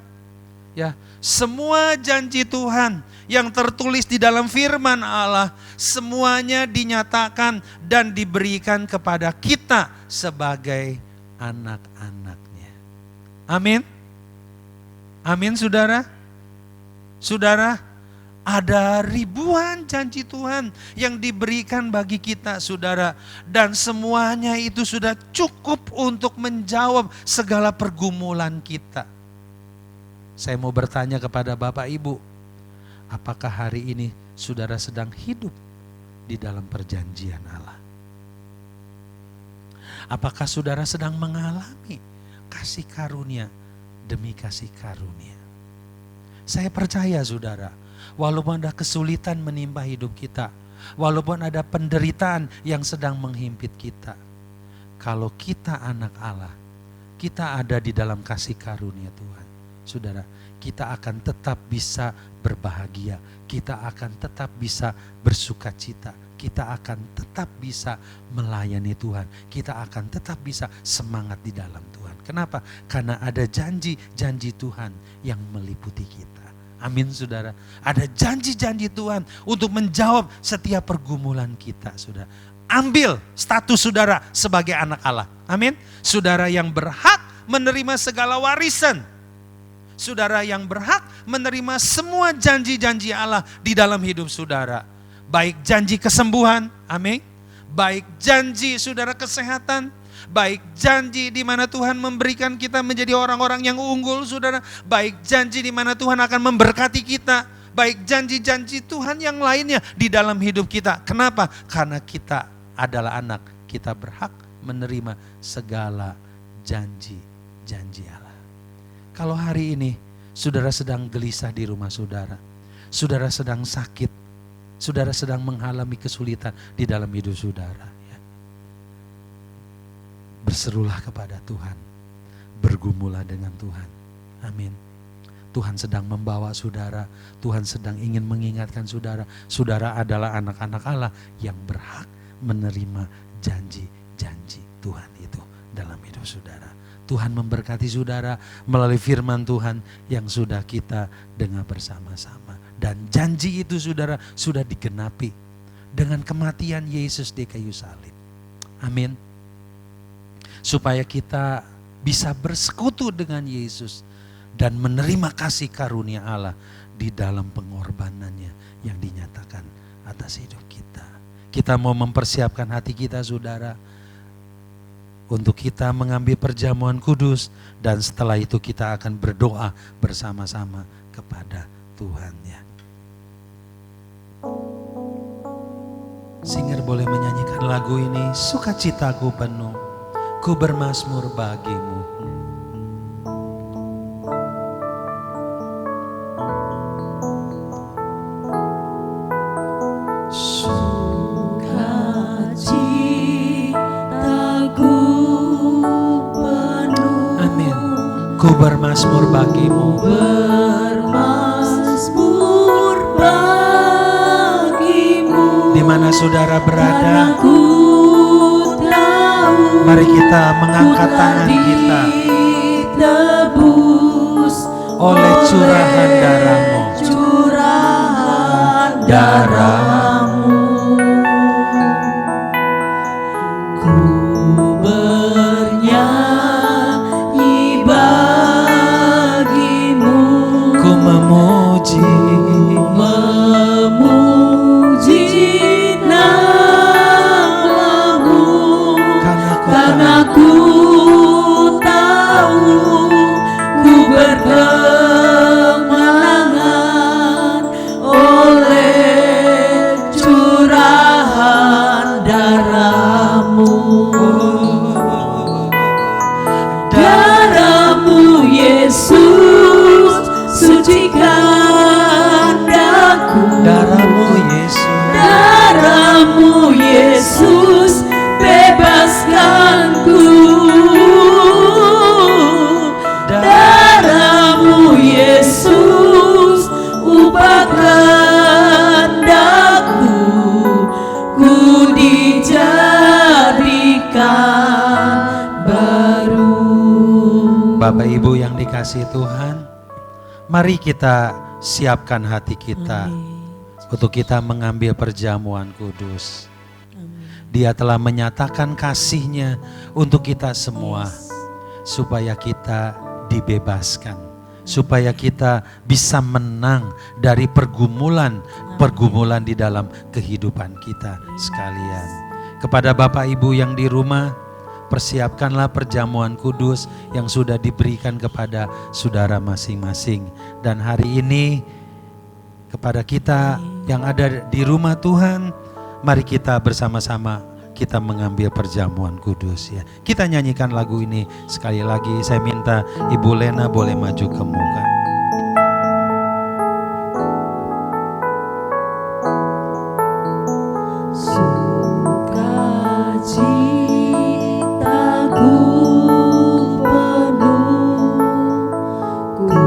ya, semua janji Tuhan yang tertulis di dalam firman Allah, semuanya dinyatakan dan diberikan kepada kita sebagai anak-anaknya. Amin. Amin saudara. Saudara, ada ribuan janji Tuhan yang diberikan bagi kita saudara. Dan semuanya itu sudah cukup untuk menjawab segala pergumulan kita. Saya mau bertanya kepada Bapak Ibu, apakah hari ini saudara sedang hidup di dalam perjanjian Allah? Apakah saudara sedang mengalami kasih karunia demi kasih karunia? Saya percaya saudara, walaupun ada kesulitan menimpa hidup kita, walaupun ada penderitaan yang sedang menghimpit kita, kalau kita anak Allah, kita ada di dalam kasih karunia Tuhan. Saudara, kita akan tetap bisa berbahagia, kita akan tetap bisa bersuka cita, kita akan tetap bisa melayani Tuhan, kita akan tetap bisa semangat di dalam Tuhan. Kenapa? Karena ada janji-janji Tuhan yang meliputi kita. Amin saudara. Ada janji-janji Tuhan untuk menjawab setiap pergumulan kita saudara. Ambil status saudara sebagai anak Allah. Amin. Saudara yang berhak menerima segala warisan. Saudara yang berhak menerima semua janji-janji Allah di dalam hidup saudara. Baik janji kesembuhan, amin. Baik janji saudara kesehatan, baik janji di mana Tuhan memberikan kita menjadi orang-orang yang unggul saudara. Baik janji di mana Tuhan akan memberkati kita. Baik janji-janji Tuhan yang lainnya di dalam hidup kita. Kenapa? Karena kita adalah anak. Kita berhak menerima segala janji-janji Allah. Kalau hari ini saudara sedang gelisah di rumah saudara, saudara sedang sakit, saudara sedang mengalami kesulitan di dalam hidup saudara, ya. Berserulah kepada Tuhan, bergumulah dengan Tuhan. Amin. Tuhan sedang membawa saudara, Tuhan sedang ingin mengingatkan saudara, saudara adalah anak-anak Allah yang berhak menerima janji-janji Tuhan itu dalam hidup saudara. Tuhan memberkati saudara melalui firman Tuhan yang sudah kita dengar bersama-sama. Dan janji itu saudara sudah digenapi dengan kematian Yesus di kayu salib. Amin. Supaya kita bisa bersekutu dengan Yesus dan menerima kasih karunia Allah di dalam pengorbanannya yang dinyatakan atas hidup kita. Kita mau mempersiapkan hati kita saudara untuk kita mengambil perjamuan kudus, dan setelah itu kita akan berdoa bersama-sama kepada Tuhan, ya. Singer boleh menyanyikan lagu ini, sukacitaku penuh, ku bermazmur bagimu. Ku bermazmur bagimu. Bermazmur bagimu. Di mana saudara berada, Ku tahu mari kita mengangkat tangan kita ditebus oleh curahan darah-Mu. Curahan darah-Mu. Ku bernyanyi bagimu. Ku memuji namamu. Karena ku tahu ku berkemenangan oleh curahan darah-Mu. Darah-Mu Yesus sucikan daku. darah-Mu Yesus. Darah-Mu Yesus bebaskanku. Darah-Mu Yesus ubahkan daku. Ku dijadikan baru. Bapak Ibu yang dikasihi Tuhan, mari kita siapkan hati kita untuk kita mengambil perjamuan kudus. Dia telah menyatakan kasih-Nya untuk kita semua, supaya kita dibebaskan, supaya kita bisa menang dari pergumulan di dalam kehidupan kita sekalian. Kepada Bapak Ibu yang di rumah, persiapkanlah perjamuan kudus yang sudah diberikan kepada saudara masing-masing. Dan hari ini kepada kita yang ada di rumah Tuhan, mari kita bersama-sama kita mengambil perjamuan kudus ya. Kita nyanyikan lagu ini sekali lagi. Saya minta Ibu Lena boleh maju ke muka. Sukacitaku penuh, ku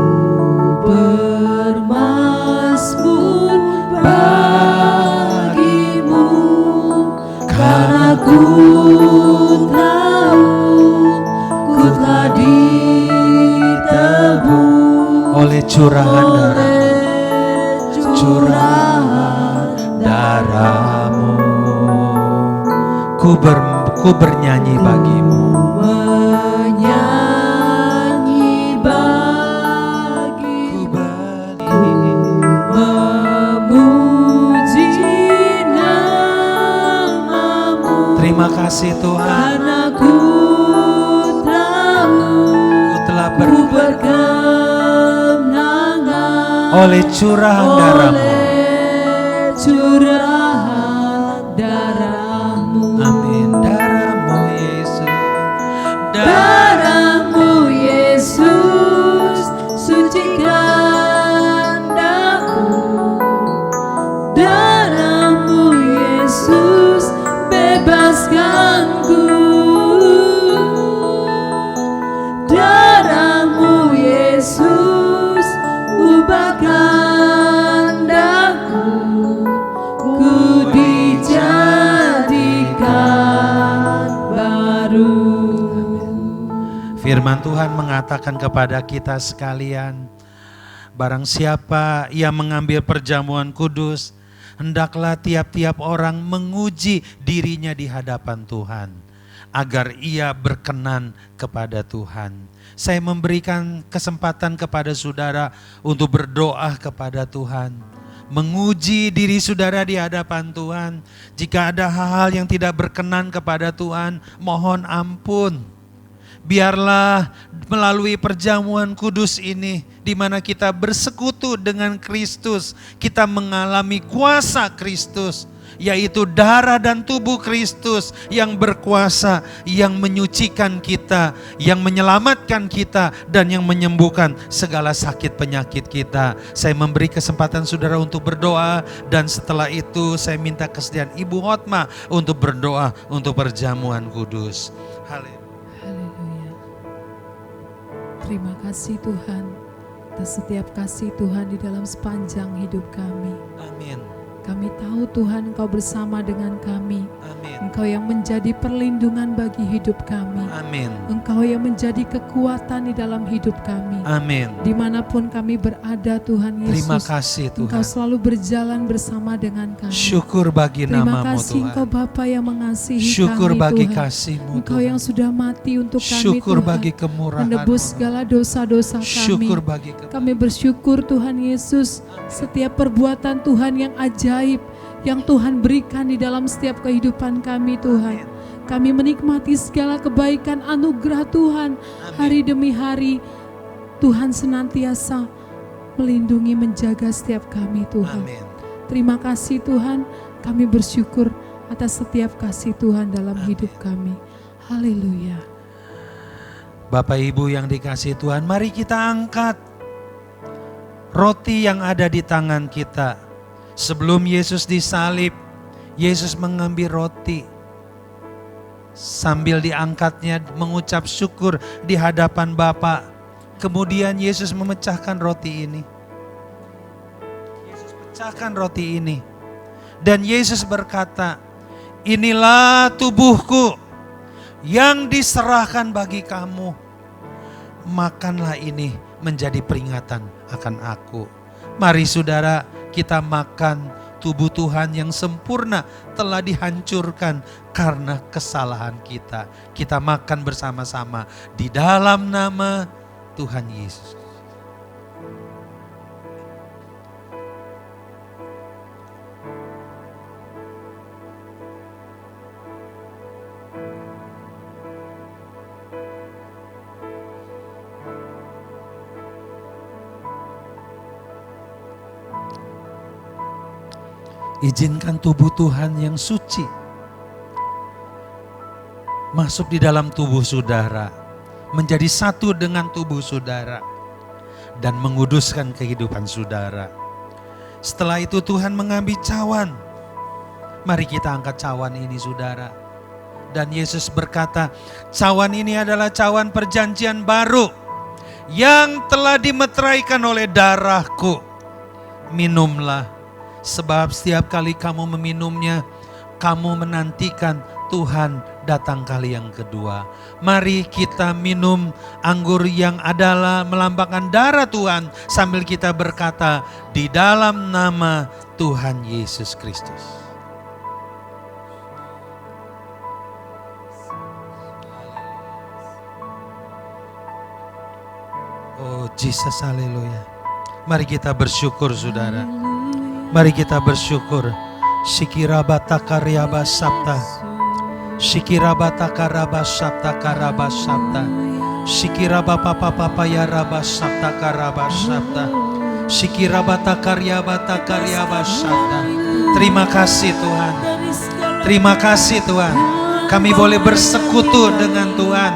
bermazmur bagimu. Karena ku tahu ku telah ditebus Oleh curahan darah-Mu, ku bernyanyi bagimu. Menyanyi bagimu, memuji namamu. Terima kasih Tuhan, Karena ku tahu ku telah ku berkemenangan oleh curahan darah-Mu. oleh curahan darah-Mu. Amin. Darah-Mu Yesus, Darah-Mu Yesus sucikan daku. Darah-Mu Yesus bebaskanku. Darah-Mu Yesus ubahkan daku. Ku dijadikan baru. Firman Tuhan mengatakan kepada kita sekalian, barang siapa ia mengambil perjamuan kudus, hendaklah tiap-tiap orang menguji dirinya di hadapan Tuhan, agar ia berkenan kepada Tuhan. Saya memberikan kesempatan kepada saudara untuk berdoa kepada Tuhan, menguji diri saudara di hadapan Tuhan. Jika ada hal-hal yang tidak berkenan kepada Tuhan, mohon ampun. Biarlah melalui perjamuan kudus ini, di mana kita bersekutu dengan Kristus, kita mengalami kuasa Kristus, yaitu darah dan tubuh Kristus yang berkuasa, yang menyucikan kita, yang menyelamatkan kita, dan yang menyembuhkan segala sakit penyakit kita. Saya memberi kesempatan saudara untuk berdoa, dan setelah itu saya minta kesediaan Ibu Hotma untuk berdoa untuk perjamuan kudus. Haleluya. Terima kasih Tuhan atas setiap kasih Tuhan di dalam sepanjang hidup kami. Amin. Kami tahu Tuhan Engkau bersama dengan kami. Amin. Engkau yang menjadi perlindungan bagi hidup kami. Amin. Engkau yang menjadi kekuatan di dalam hidup kami. Amin. Dimanapun kami berada Tuhan Yesus. Terima kasih Engkau Tuhan. selalu berjalan bersama dengan kami. Syukur bagi Terima nama-Mu kasih Engkau Tuhan. Bapa yang mengasihi Syukur kami bagi Tuhan. kasih-Mu Engkau yang Tuhan. sudah mati untuk kami Syukur Tuhan. bagi kemurahan-Mu. Menebus segala dosa-dosa Syukur kami. bagi Kami bersyukur Tuhan Yesus, setiap perbuatan Tuhan yang ajaib yang Tuhan berikan di dalam setiap kehidupan kami Tuhan. Kami menikmati segala kebaikan anugerah Tuhan hari demi hari. Tuhan senantiasa melindungi, menjaga setiap kami Tuhan. Amin. Terima kasih Tuhan, kami bersyukur atas setiap kasih Tuhan dalam hidup kami. Haleluya. Bapak Ibu yang dikasihi Tuhan, mari kita angkat roti yang ada di tangan kita. Sebelum Yesus disalib, Yesus mengambil roti. Sambil diangkatnya mengucap syukur di hadapan Bapa. Kemudian Yesus memecahkan roti ini. Yesus pecahkan roti ini. Dan Yesus berkata, inilah tubuhku yang diserahkan bagi kamu. Makanlah ini menjadi peringatan akan aku. Mari saudara, kita makan tubuh Tuhan yang sempurna telah dihancurkan karena kesalahan kita. Kita makan bersama-sama di dalam nama Tuhan Yesus. Izinkan tubuh Tuhan yang suci masuk di dalam tubuh saudara, menjadi satu dengan tubuh saudara, dan menguduskan kehidupan saudara. Setelah itu Tuhan mengambil cawan. Mari kita angkat cawan ini saudara. Dan Yesus berkata, cawan ini adalah cawan perjanjian baru yang telah dimeteraikan oleh darahku. Minumlah. Sebab setiap kali kamu meminumnya, kamu menantikan Tuhan datang kali yang kedua. Mari kita minum anggur yang adalah melambangkan darah Tuhan sambil kita berkata, di dalam nama Tuhan Yesus Kristus. Oh Jesus, haleluya. Mari kita bersyukur saudara. Mari kita bersyukur. Shikirabata karyaba sabta. Shikirabata karaba sabta karaba sabta. Shikirabapa papa ya raba sabta karaba sabta. Shikirabata karyabata karyaba sabta. Terima kasih Tuhan. Terima kasih Tuhan. Kami boleh bersekutu dengan Tuhan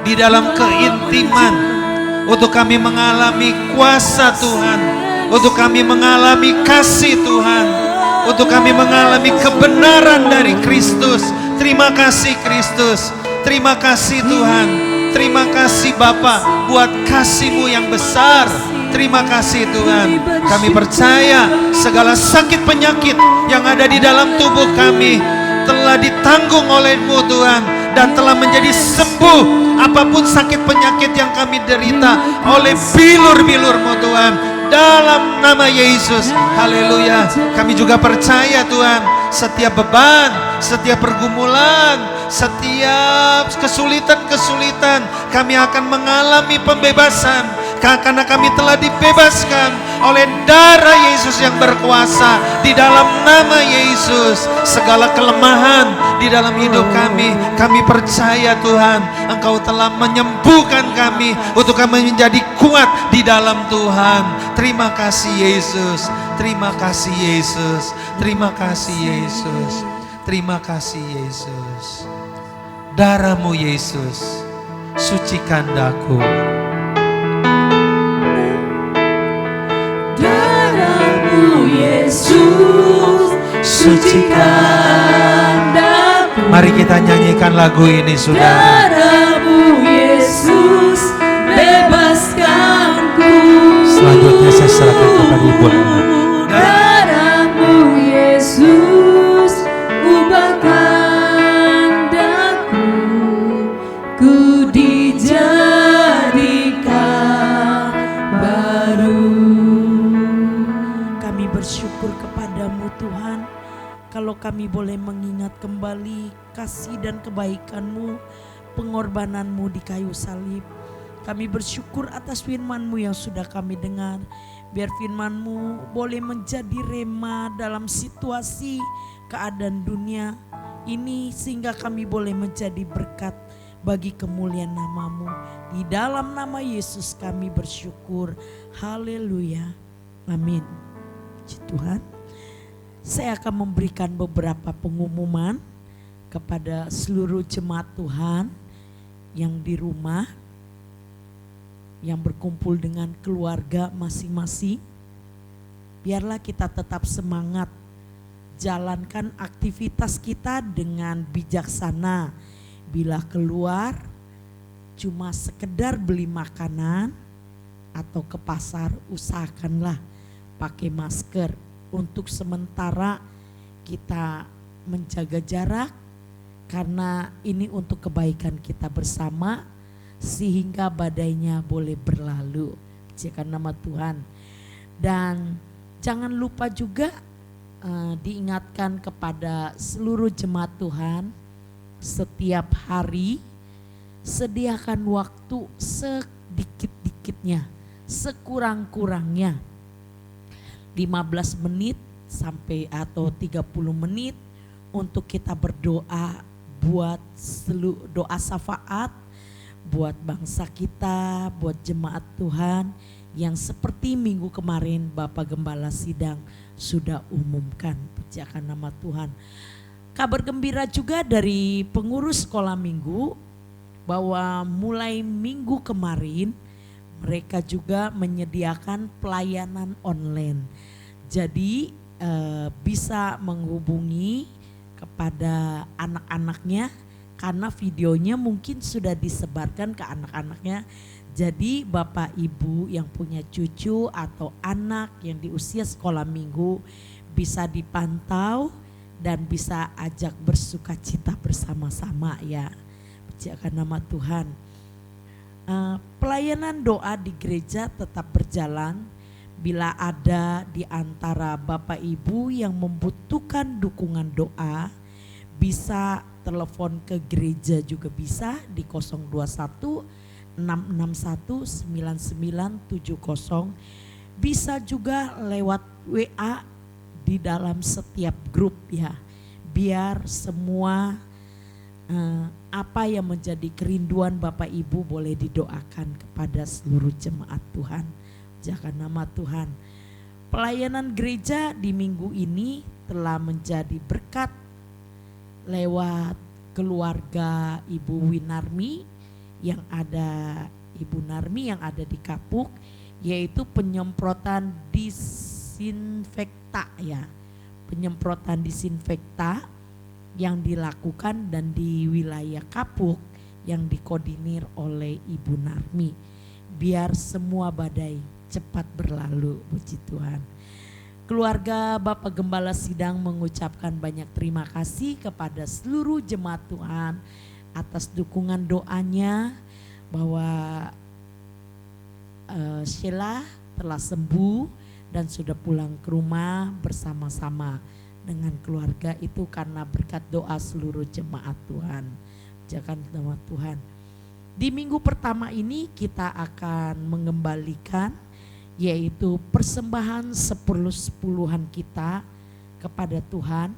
di dalam keintiman untuk kami mengalami kuasa Tuhan. Untuk kami mengalami kasih Tuhan. Untuk kami mengalami kebenaran dari Kristus. Terima kasih Kristus. Terima kasih Tuhan. Terima kasih Bapa buat kasih-Mu yang besar. Terima kasih Tuhan. Kami percaya segala sakit penyakit yang ada di dalam tubuh kami telah ditanggung oleh-Mu Tuhan. Dan telah menjadi sembuh apapun sakit penyakit yang kami derita oleh bilur-bilur-Mu Tuhan. Dalam nama Yesus, haleluya. Kami juga percaya Tuhan, setiap beban, setiap pergumulan, setiap kesulitan-kesulitan, kami akan mengalami pembebasan. Karena kami telah dibebaskan oleh darah Yesus yang berkuasa. Di dalam nama Yesus, segala kelemahan di dalam hidup kami percaya Tuhan, Engkau telah menyembuhkan kami untuk kami menjadi kuat di dalam Tuhan. Terima kasih Yesus, terima kasih Yesus, terima kasih Yesus, terima kasih Yesus. Darah-Mu Yesus, sucikan daku. Darah-Mu Yesus, sucikan daku. Mari kita nyanyikan lagu ini saudara. Darah-Mu Yesus, bebas bersyukur kepadamu Tuhan, kalau kami boleh mengingat kembali kasih dan kebaikan-Mu, pengorbanan-Mu di kayu salib. Kami bersyukur atas firman-Mu yang sudah kami dengar. Biar firman-Mu boleh menjadi rema dalam situasi keadaan dunia ini, sehingga kami boleh menjadi berkat bagi kemuliaan nama-Mu. Di dalam nama Yesus kami bersyukur. Haleluya. Amin. Puji Tuhan. Saya akan memberikan beberapa pengumuman kepada seluruh jemaat Tuhan yang di rumah, yang berkumpul dengan keluarga masing-masing. Biarlah kita tetap semangat, jalankan aktivitas kita dengan bijaksana. Bila keluar cuma sekedar beli makanan atau ke pasar, usahakanlah pakai masker. Untuk sementara kita menjaga jarak, karena ini untuk kebaikan kita bersama, sehingga badainya boleh berlalu. Pujikan nama Tuhan. Dan jangan lupa juga diingatkan kepada seluruh jemaat Tuhan, setiap hari sediakan waktu sedikit-dikitnya, sekurang-kurangnya 15 menit sampai atau 30 menit untuk kita berdoa, buat doa syafaat buat bangsa kita, buat jemaat Tuhan yang seperti minggu kemarin Bapak Gembala Sidang sudah umumkan. Pujikan nama Tuhan. Kabar gembira juga dari pengurus sekolah minggu bahwa mulai minggu kemarin mereka juga menyediakan pelayanan online. Jadi bisa menghubungi kepada anak-anaknya, karena videonya mungkin sudah disebarkan ke anak-anaknya. Jadi Bapak Ibu yang punya cucu atau anak yang di usia sekolah minggu bisa dipantau dan bisa ajak bersuka cita bersama-sama ya. Pujikan nama Tuhan. Pelayanan doa di gereja tetap berjalan. Bila ada di antara Bapak Ibu yang membutuhkan dukungan doa, bisa telepon ke gereja juga bisa di 021 661 9970. Bisa juga lewat WA di dalam setiap grup ya. Biar semua apa yang menjadi kerinduan Bapak Ibu boleh didoakan kepada seluruh jemaat Tuhan. Pujikan nama Tuhan. Pelayanan gereja di minggu ini telah menjadi berkat lewat keluarga Ibu Winarmi yang ada, Ibu Narmi yang ada di Kapuk, yaitu penyemprotan disinfekta ya. Penyemprotan disinfekta yang dilakukan dan di wilayah Kapuk yang dikoordinir oleh Ibu Narmi. Biar semua badai cepat berlalu, puji Tuhan. Keluarga Bapak Gembala Sidang mengucapkan banyak terima kasih kepada seluruh jemaat Tuhan atas dukungan doanya bahwa Sheila telah sembuh dan sudah pulang ke rumah bersama-sama dengan keluarga, itu karena berkat doa seluruh jemaat Tuhan. Jangan nama Tuhan. Di minggu pertama ini kita akan mengembalikan yaitu persembahan 10-10-an kita kepada Tuhan,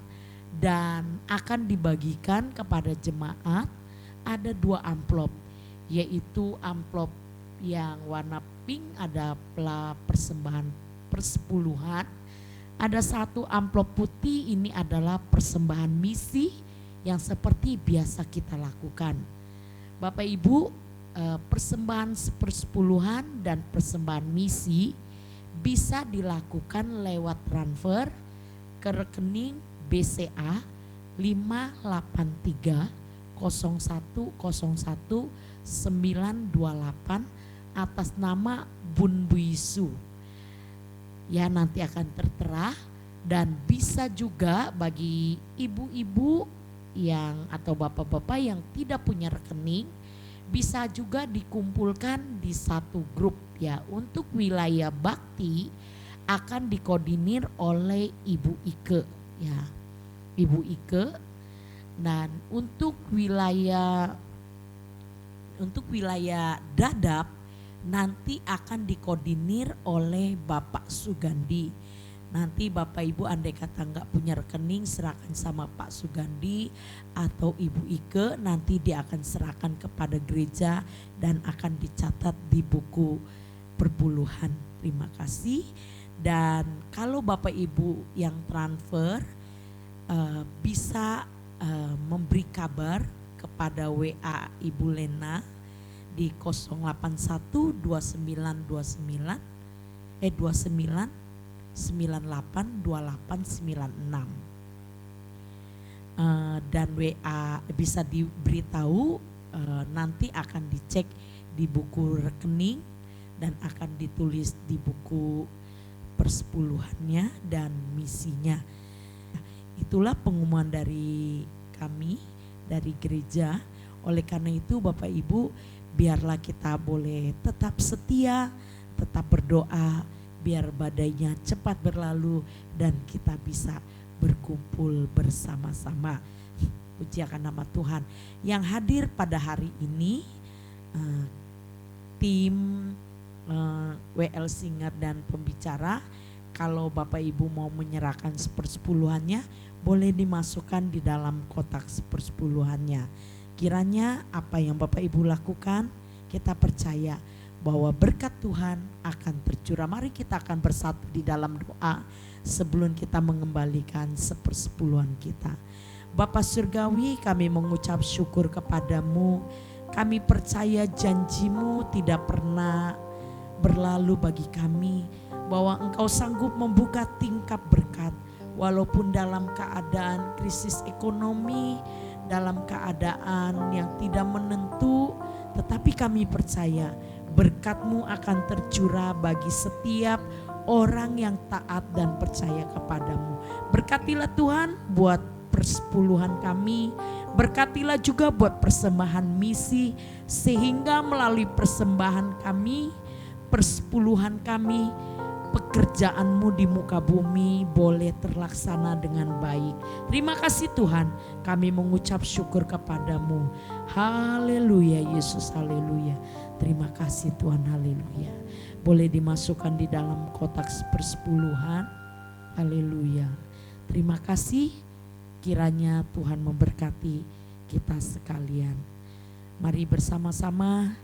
dan akan dibagikan kepada jemaat. Ada 2 amplop, yaitu amplop yang warna pink ada persembahan persepuluhan, ada 1 amplop putih, ini adalah persembahan misi yang seperti biasa kita lakukan. Bapak Ibu, persembahan sepersepuluhan dan persembahan misi bisa dilakukan lewat transfer ke rekening BCA 583 0101 928 atas nama Bun Buisu. Ya, nanti akan tertera. Dan bisa juga bagi ibu-ibu yang atau bapak-bapak yang tidak punya rekening, bisa juga dikumpulkan di satu grup ya. Untuk wilayah bakti akan dikoordinir oleh Ibu Ike ya. Ibu Ike. Dan untuk wilayah Dadap nanti akan dikoordinir oleh Bapak Sugandi. Nanti Bapak Ibu andai kata nggak punya rekening, serahkan sama Pak Sugandi atau Ibu Ike, nanti dia akan serahkan kepada gereja dan akan dicatat di buku perpuluhan. Terima kasih. Dan kalau Bapak Ibu yang transfer bisa memberi kabar kepada WA Ibu Lena di 081 29 982896 dan WA bisa diberitahu nanti akan dicek di buku rekening dan akan ditulis di buku persepuluhannya dan misinya. Itulah pengumuman dari kami, dari gereja. Oleh karena itu Bapak Ibu, biarlah kita boleh tetap setia, tetap berdoa, biar badainya cepat berlalu dan kita bisa berkumpul bersama-sama. Puji akan nama Tuhan. Yang hadir pada hari ini, tim WL Singer dan pembicara, kalau Bapak Ibu mau menyerahkan sepersepuluhannya, boleh dimasukkan di dalam kotak sepersepuluhannya. Kiranya apa yang Bapak Ibu lakukan, kita percaya bahwa berkat Tuhan akan tercurah. Mari kita akan bersatu di dalam doa sebelum kita mengembalikan sepersepuluhan kita. Bapa Surgawi, kami mengucap syukur kepadamu. Kami percaya janjimu tidak pernah berlalu bagi kami, bahwa Engkau sanggup membuka tingkap berkat walaupun dalam keadaan krisis ekonomi, dalam keadaan yang tidak menentu, tetapi kami percaya berkat-Mu akan tercurah bagi setiap orang yang taat dan percaya kepadamu. Berkatilah Tuhan buat persepuluhan kami, berkatilah juga buat persembahan misi, sehingga melalui persembahan kami, persepuluhan kami, pekerjaan-Mu di muka bumi boleh terlaksana dengan baik. Terima kasih Tuhan, kami mengucap syukur kepadamu. Haleluya Yesus, haleluya. Terima kasih Tuhan, haleluya. Boleh dimasukkan di dalam kotak persepuluhan. Haleluya. Terima kasih, kiranya Tuhan memberkati kita sekalian. Mari bersama-sama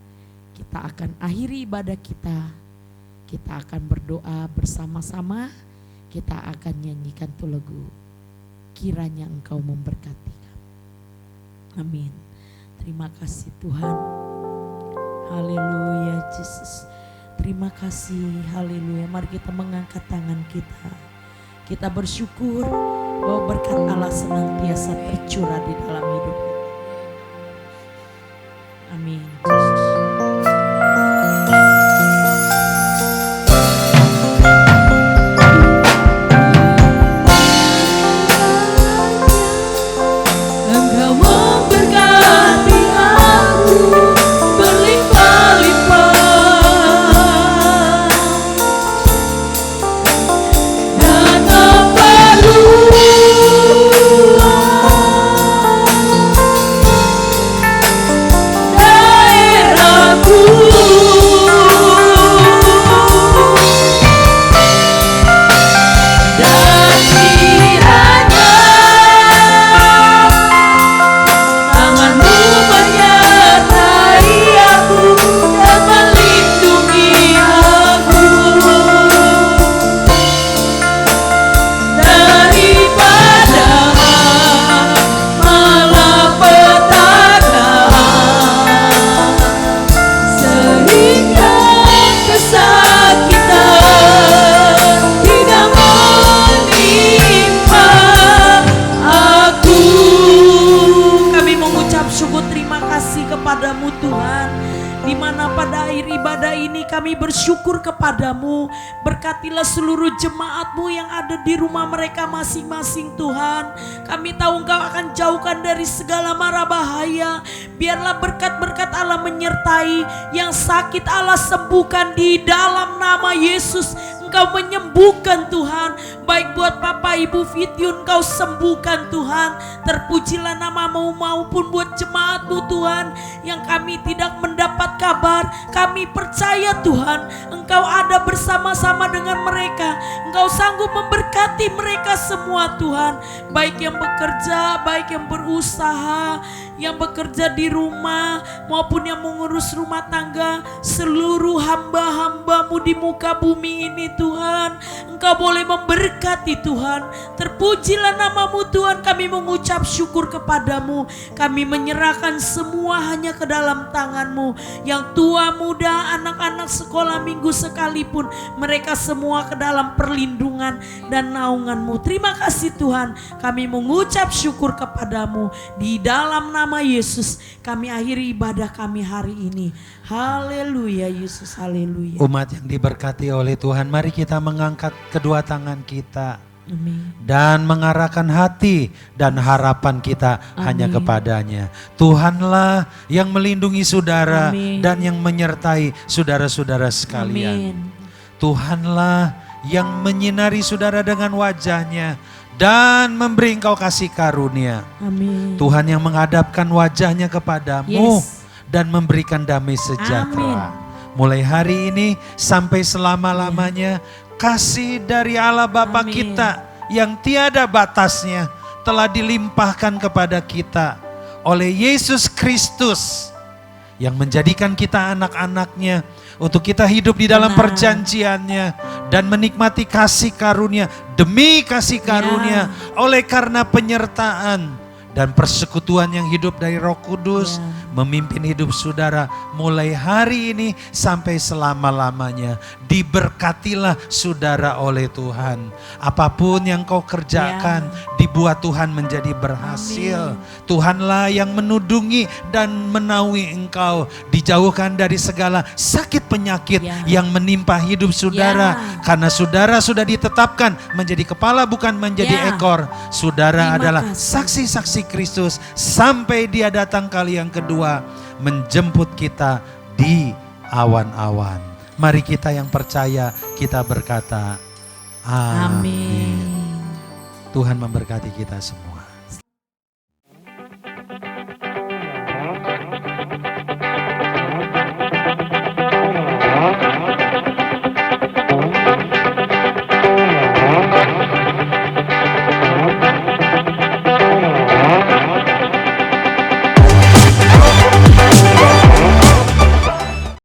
kita akan akhiri ibadah kita. Kita akan berdoa bersama-sama, kita akan nyanyikan lagu. Kiranya Engkau memberkati kami. Amin. Terima kasih Tuhan. Haleluya Yesus. Terima kasih, haleluya. Mari kita mengangkat tangan kita. Kita bersyukur bahwa berkat Allah senantiasa tercurah di dalam hidup kita. Amin. Yesus. kepadamu Tuhan. Di mana pada akhir ibadah ini kami bersyukur kepadamu. Berkatilah seluruh jemaatmu yang ada di rumah mereka masing-masing Tuhan. Kami tahu Engkau akan jauhkan dari segala mara bahaya. Biarlah berkat-berkat Allah menyertai. Yang sakit Allah sembuhkan di dalam nama Yesus. Engkau menyembuhkan Tuhan. Baik buat Papa Ibu Fidyun, Engkau sembuhkan Tuhan. Terpujilah nama-Mu, maupun buat jemaat-Mu Tuhan yang kami tidak mendapat kabar. Kami percaya Tuhan, Engkau ada bersama-sama dengan mereka. Engkau sanggup memberkati mereka semua Tuhan. Baik yang bekerja, baik yang berusaha, yang bekerja di rumah, maupun yang mengurus rumah tangga. Seluruh hamba-hamba-Mu di muka bumi ini Tuhan, Engkau boleh memberkati Tuhan. Terpujilah nama-Mu Tuhan. Kami mengucap syukur kepadamu. Kami menyerahkan semua hanya ke dalam tangan-Mu. Yang tua muda, anak-anak sekolah minggu sekalipun, mereka semua ke dalam perlindungan dan naungan-Mu. Terima kasih Tuhan. Kami mengucap syukur kepadamu. Di dalam nama Yesus kami akhiri ibadah kami hari ini. Haleluya Yesus, haleluya. Umat yang diberkati oleh Tuhan, mari kita mengangkat kedua tangan kita. Amin. Dan mengarahkan hati dan harapan kita hanya kepadanya. Tuhanlah yang melindungi saudara Amin. dan yang menyertai saudara-saudara sekalian. Amin. Tuhanlah yang menyinari saudara dengan wajahnya dan memberi engkau kasih karunia. Amin. Tuhan yang menghadapkan wajahnya kepadamu Yes. dan memberikan damai sejahtera. Mulai hari ini sampai selama-lamanya, kasih dari Allah Bapa Amin. kita yang tiada batasnya telah dilimpahkan kepada kita oleh Yesus Kristus yang menjadikan kita anak-anaknya untuk kita hidup di dalam Benar. perjanjiannya dan menikmati kasih karunia demi kasih karunia oleh karena penyertaan dan persekutuan yang hidup dari Roh Kudus memimpin hidup saudara mulai hari ini sampai selama-lamanya. Diberkatilah saudara oleh Tuhan. Apapun yang kau kerjakan dibuat Tuhan menjadi berhasil. Tuhanlah yang menudungi dan menaungi engkau. Dijauhkan dari segala sakit penyakit yang menimpa hidup saudara. Karena saudara sudah ditetapkan menjadi kepala bukan menjadi ekor. Saudara adalah saksi-saksi Kristus sampai Dia datang kali yang kedua menjemput kita di awan-awan. Mari kita yang percaya kita berkata amin. Amin. Tuhan memberkati kita semua.